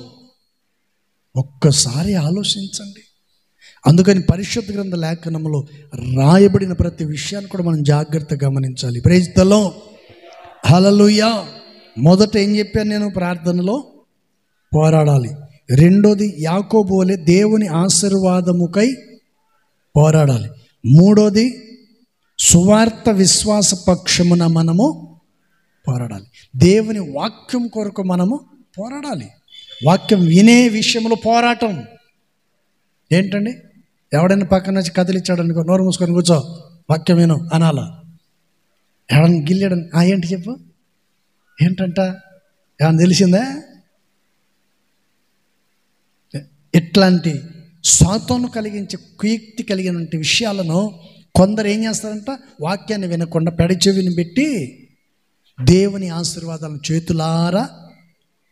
ఒక్కసారి ఆలోచించండి. అందుకని పరిశుద్ధ గ్రంథ లేఖనములో రాయబడిన ప్రతి విషయాన్ని కూడా మనం జాగ్రత్తగా గమనించాలి. ప్రైజ్ ద లార్డ్, హల్లెలూయా. మొదట ఏం చెప్పాను నేను? ప్రార్థనలో పోరాడాలి. రెండోది, యాకోబు వలె దేవుని ఆశీర్వాదముకై పోరాడాలి. మూడోది, సువార్త విశ్వాస పక్షమున మనము పోరాడాలి. దేవుని వాక్యం కొరకు మనము పోరాడాలి. వాక్యం వినే విషయంలో పోరాటం ఏంటండి? ఎవడైనా పక్కన వచ్చి కదిలిచ్చాడనుకో, నోరు మూసుకొని కూర్చో, వాక్యం విను అనాలా? ఎవడన్నా గిల్లాడని ఏంటి చెప్పు, ఏంటంట, ఏమన్నా తెలిసిందా? ఇట్లాంటి సాతాను కలిగించే కుయుక్తి కలిగిన విషయాలను కొందరు ఏం చేస్తారంట? వాక్యాన్ని వినకుండా పెడచెవిని పెట్టి దేవుని ఆశీర్వాదాలను చేతులారా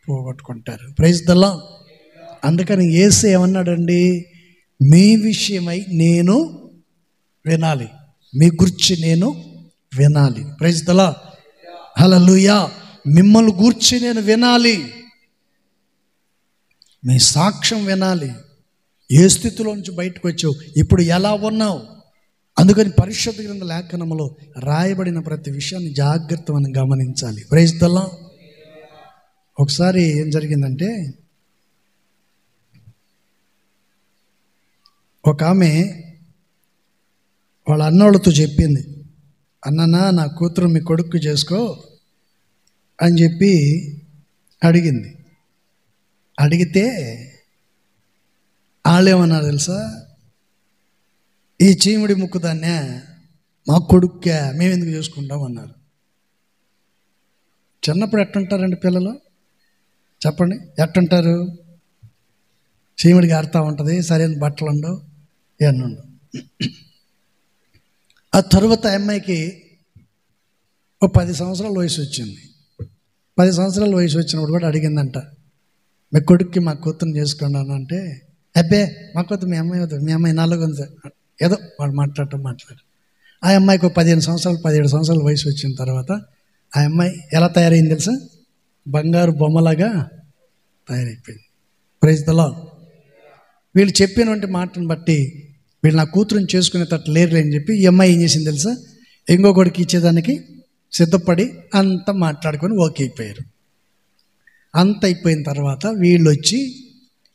పోగొట్టుకుంటారు. Praise the Lord. అందుకని యేసు ఏమన్నాడండి? మీ విషయమై నేను వినాలి, మీ గురించి నేను వినాలి. ప్రైజ్ ద లార్డ్, హల్లెలూయా. మిమ్మల్ని గూర్చి నేను వినాలి, మీ సాక్ష్యం వినాలి. ఏ స్థితిలో నుంచి బయటకు వచ్చావు, ఇప్పుడు ఎలా ఉన్నావు? అందుకని పరిశుద్ధ గ్రంథ లేఖనములో రాయబడిన ప్రతి విషయాన్ని జాగ్రత్త మనం గమనించాలి. Praise the Lord. ఒకసారి ఏం జరిగిందంటే, ఒక ఆమె వాళ్ళ అన్నోళ్ళతో చెప్పింది, అన్ననా నా కూతురు మీ కొడుకు చేసుకో అని చెప్పి అడిగింది. అడిగితే వాళ్ళేమన్నారు తెలుసా, ఈ చీముడి ముక్కుదాన్నే మా కొడుక్కే మేము ఎందుకు చేసుకుంటాం అన్నారు. చిన్నప్పుడు ఎట్టుంటారండి పిల్లలు చెప్పండి, ఎట్టుంటారు? చీముడికి ఆడుతూ ఉంటుంది, సరైన బట్టలు ఉండవు, ఇవన్నీ ఉండవు. ఆ తరువాత అమ్మాయికి ఒక 10 సంవత్సరాల వయసు వచ్చింది. 10 సంవత్సరాల వయసు వచ్చినప్పుడు కూడా అడిగిందంట, మీ కొడుక్కి మా కూతురుని చేసుకోండి అని. అంటే అబ్బే మా కూతురు మీ అమ్మాయి వద్దు, మీ అమ్మాయి నాలుగు ఉంది ఏదో వాడు మాట్లాడు. ఆ అమ్మాయికి ఒక 15 సంవత్సరాలు 17 సంవత్సరాల వయసు వచ్చిన తర్వాత ఆ అమ్మాయి ఎలా తయారైంది తెలుసా? బంగారు బొమ్మలాగా తయారైపోయింది. Praise the Lord. వీళ్ళు చెప్పినటువంటి మాటను బట్టి వీళ్ళు నా కూతురుని చేసుకునేటట్టు లేరులే అని చెప్పి ఈ అమ్మాయి ఏం చేసింది తెలుసా? ఇంకొకటికి ఇచ్చేదానికి సిద్ధపడి అంతా మాట్లాడుకొని ఓకే అయిపోయారు. అంత అయిపోయిన తర్వాత వీళ్ళు వచ్చి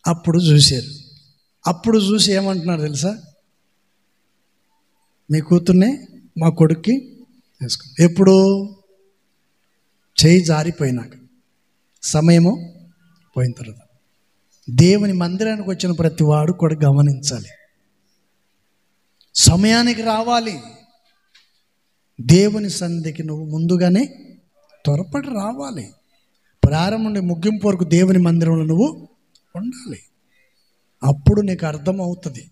అప్పుడు చూశారు. అప్పుడు చూసి ఏమంటున్నారు తెలుసా? మీ కూతుర్నే మా కొడుక్కి వేసుకో. ఎప్పుడు? చేయి జారిపోయినాక, సమయము పోయిన తర్వాత. దేవుని మందిరానికి వచ్చిన ప్రతి వాడు కూడా గమనించాలి, సమయానికి రావాలి. దేవుని సన్నిధికి నువ్వు ముందుగానే త్వరపడి రావాలి. ప్రారంభం నుండి ముగింపు వరకు దేవుని మందిరంలో నువ్వు ఉండాలి. అప్పుడు నీకు అర్థమవుతుంది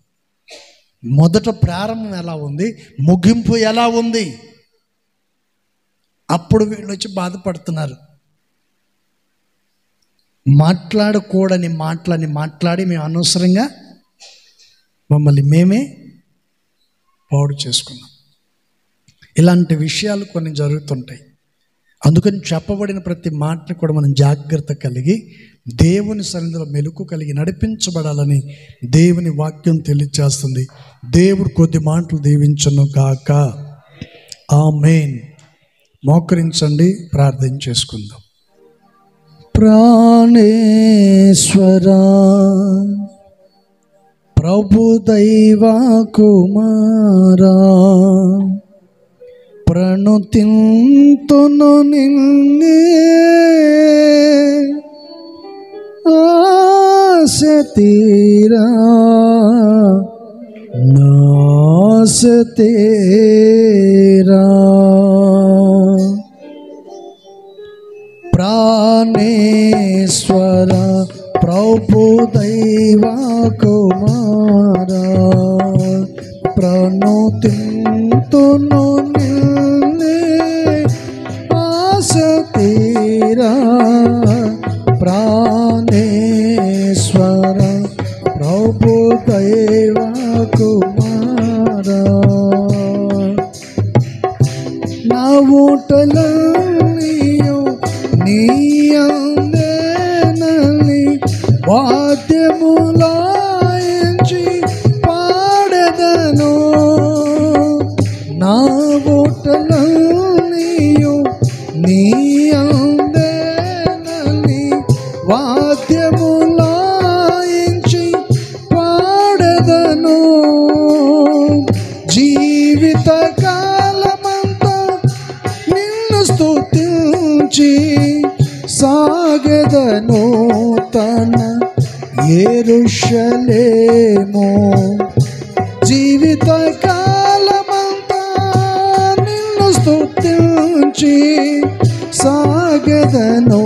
మొదట ప్రారంభం ఎలా ఉంది, ముగింపు ఎలా ఉంది. అప్పుడు వీళ్ళు వచ్చి బాధపడుతున్నారు. మాట్లాడకూడని మాటలని మాట్లాడి మేము అనవసరంగా మమ్మల్ని మేమే పాడు చేసుకున్నాం. ఇలాంటి విషయాలు కొన్ని జరుగుతుంటాయి. అందుకని చెప్పబడిన ప్రతి మాటని కూడా మనం జాగ్రత్త కలిగి దేవుని సన్నిధిలో మెలుకు కలిగి నడిపించబడాలని దేవుని వాక్యం తెలియజేస్తుంది. దేవుడు కొద్ది మాటలు దీవించును గాక. ఆమేన్. మోకరించండి, ప్రార్థన చేసుకుందాం. ప్రాణేశ్వరా ప్రభు దైవ కుమారా, ప్రణుతింతును నిన్నే ఆశ తీరా నాశ తేరా. ప్రాణేశ్వర ప్రభు దైవ కుమారా, ప్రణుతింతును నిన్నే ఆశ తీరా. ప్రాణేశ్వర ప్రభు దైవ కుమారా, నా ఊటలన్నీయు నీ అందేనని వాద్యములాయించి పాడెదను. నా ఊటలన్నీయు నీ అందేనని వాద్యములాయించి పాడెదను. జీవిత కాలమంతా నిన్ను స్తుతించి సాగెదను తన యెరూషలేము. జీవిత కాలమంతా నిన్ను స్తుతించి సాగెదను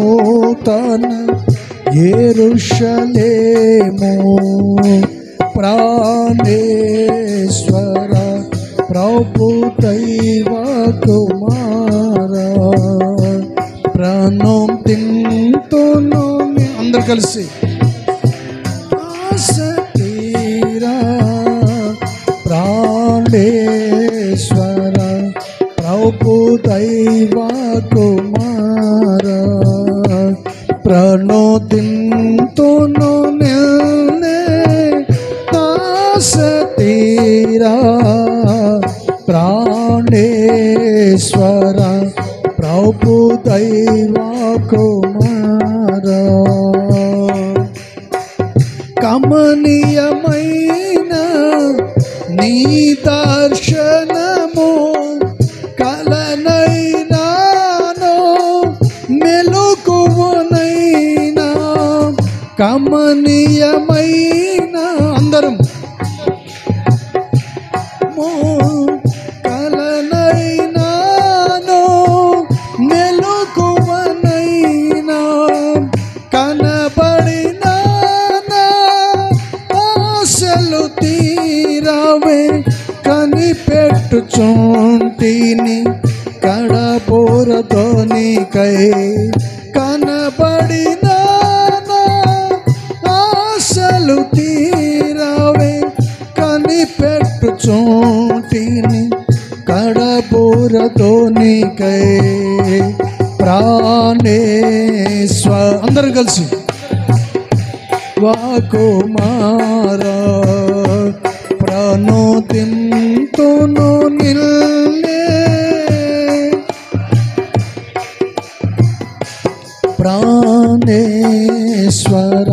తన యెరూషలేము. ప్రాణేశ్వర ప్రభు దైవ కుమారా, ప్రాణం తింటును. అందరు కలిసి ఆశ తీరా. ప్రాణేశ్వర ప్రభు దైవ కుమారా, ప్రాణం తింటును నిన్నే ఆశ తీరా. ప్రాణేశ్వర ప్రభు దైవ కుమారా, కమనీయమైన నీ దర్శనము కలనైనాను మెలకువనైనా కమనీయమైన అందరం కలనైనాను మెలకువనైనా కనబడిన ఆశలు తీరవే కనిపెట్టుచుంటిని కడబోరతోనికై కనబడిన ఆశలు తీరవే కనిపెట్టుచుంటిని కడబోరతోనికై ప్రాణేశ్వ అందరూ కలిసి వా కుమారా ప్రణోదింతును నిల్నే ప్రాణేశ్వర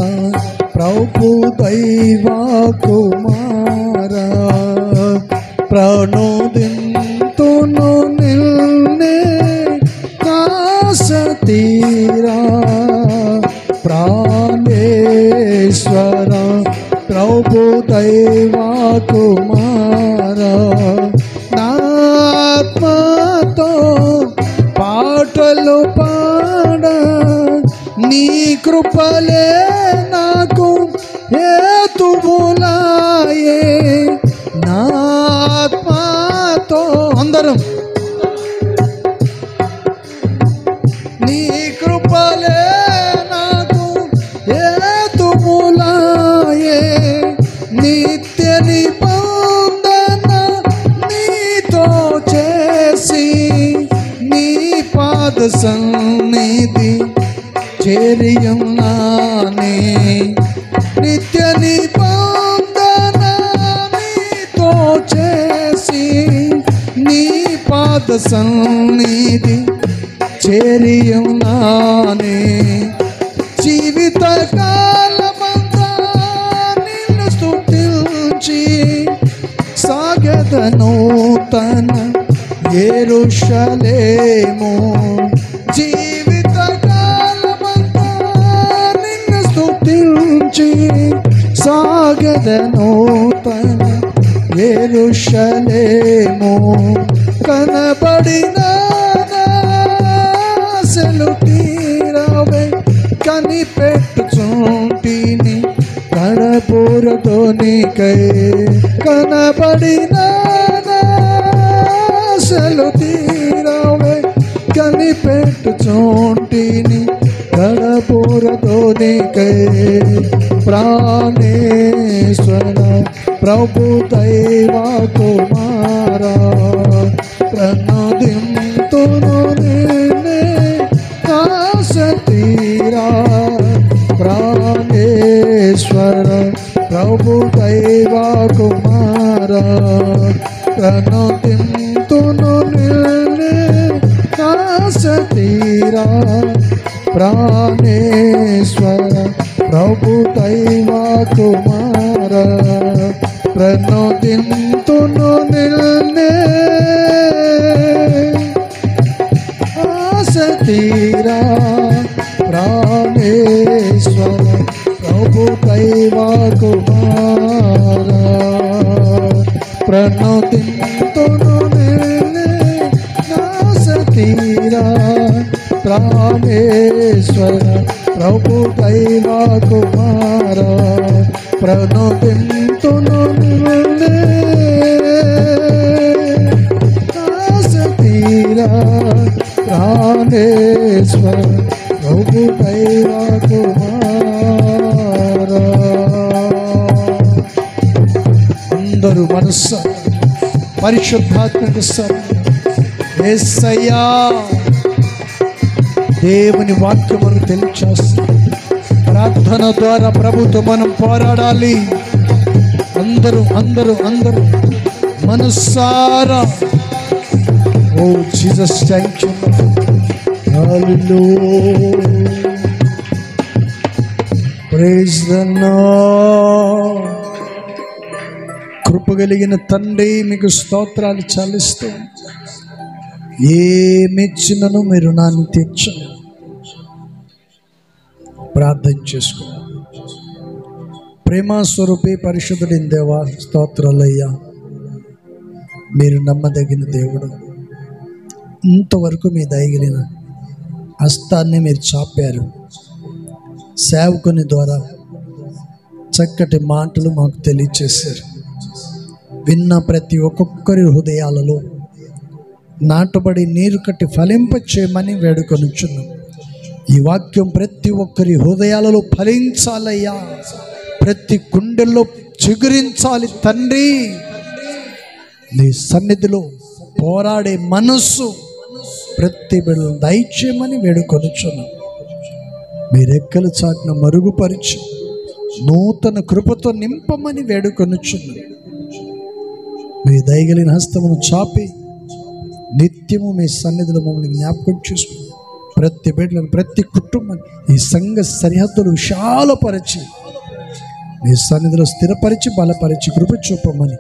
ప్రభు దైవా కుమారా ప్రణోదింతును నిల్నే కాసతీరా ప్రాణేశ్వర ప్రభు దైవా కుమారా నాత్మతో పాటలు పాడ నీ కృపలే నాకు హేతువులాయే నాత్మతో అందరం నీ కృపలే నాకు హేతువులాయే నిత్య నిబంధన నీతో చేసి నీ పాద సన్నిధి చేరియున్నానే నిత్య నిబంధన నీతో చేసి నీ పాద సన్నిధి చేరియున్నానే జీవిత కాలమంతా నిన్ను స్తుతించి సాగెదను తన యెరూషలేము జీవిత కాలమంతా నిన్ను స్తుతించి సాగెదను తన యెరూషలేము కనబడిన ఆశలు తీరవే కనిపెట్టుచుంటిని కడబోరతోనికై కనబడిన ఆశలు తీరవే కనిపెట్టుచుంటిని కడబోరతోనికై ప్రాణేశ్వర ప్రభు దైవా కుమారా ప్రణోదింతును నిన్నే కాసతీరా ప్రాణేశ్వర ప్రభు దైవా కుమారా ప్రణోదింతును నిన్నే కాసతీరా ప్రాణేశ్వర ప్రభు దైవా కుమారా ప్రణోదింతును నిన్నే ఆసతీరా ప్రాణేశ్వర ప్రభు దైవా కుమారా ప్రణోదింతును నిన్నే ఆసతీరా ప్రాణేశ్వర ప్రభు దైవా కుమారా ప్రణోదింతును నిన్నే ఆసతీరా ప్రాణేశ్వర ప్రభు దైవా కుమారా అందరూ మనస్సు పరిశుద్ధాత్మక యేసయ్యా దేవుని వాక్యమును తెలియచేస్తుంది ప్రార్థన ద్వారా ప్రభుతో మనం పోరాడాలి అందరూ అందరూ అందరూ మనసారా ఓ Jesus thank you hallelujah praise the Lord కృప కలిగిన తండ్రి మీకు స్తోత్రాలు చెల్లిస్తూ, ఏమిచ్చినను మీరు రుణాన్ని తీర్చండి. ప్రార్థన చేసుకో. ప్రేమ స్వరూపి పరిశుద్ధుడిని దేవా, స్తోత్రాలయ్యా. మీరు నమ్మదగిన దేవుడు. ఇంతవరకు మీ దయగలిగిన హస్తాన్ని మీరు చాపారు. సేవకుని ద్వారా చక్కటి మాటలు మాకు తెలియచేశారు. విన్న ప్రతి ఒక్కొక్కరి హృదయాలలో నాటబడి నీరు కట్టి ఫలింపచేయమని వేడుకొనుచున్నాం. ఈ వాక్యం ప్రతి ఒక్కరి హృదయాలలో ఫలించాలయ్యా. ప్రతి గుండెల్లో చిగురించాలి తండ్రి. నీ సన్నిధిలో పోరాడే మనస్సు ప్రతి బిడ్డలను దయచేయమని వేడుకొనుచున్నాం. మీరెక్కల చాటున మరుగుపరిచి నూతన కృపతో నింపమని వేడుకొనుచున్నాం. మీ దయగలిగిన హస్తమును చాపి నిత్యము మీ సన్నిధిలో మమ్మల్ని జ్ఞాపకం చేసుకుని ప్రతి బిడ్డలను, ప్రతి కుటుంబాన్ని ఈ సంఘ సరిహద్దులు విశాలపరిచి మీ సన్నిధిలో స్థిరపరిచి బలపరిచి కృప చూపమని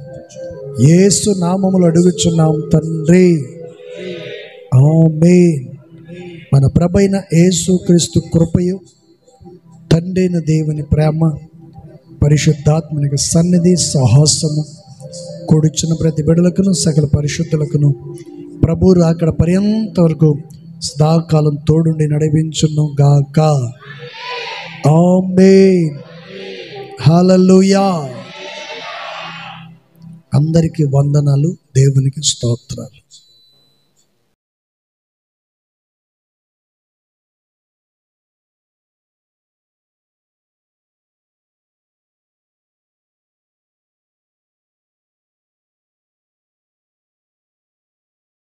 యేసు నామములో అడుగుచున్నాం తండ్రి. ఆమేన్. మన ప్రభైన యేసుక్రీస్తు కృపయు, తండ్రి అయిన దేవుని ప్రేమ, పరిశుద్ధాత్మనికి సన్నిధి సహాసము కూడిచిన ప్రతి బిడ్డలకును సకల పరిశుద్ధులకును ప్రభు రాకడ పర్యంత వరకు సదాకాలం తోడుండి నడిపించును గాక. ఆమేన్. హల్లెలూయా. అందరికీ వందనాలు. దేవునికి స్తోత్రాలు.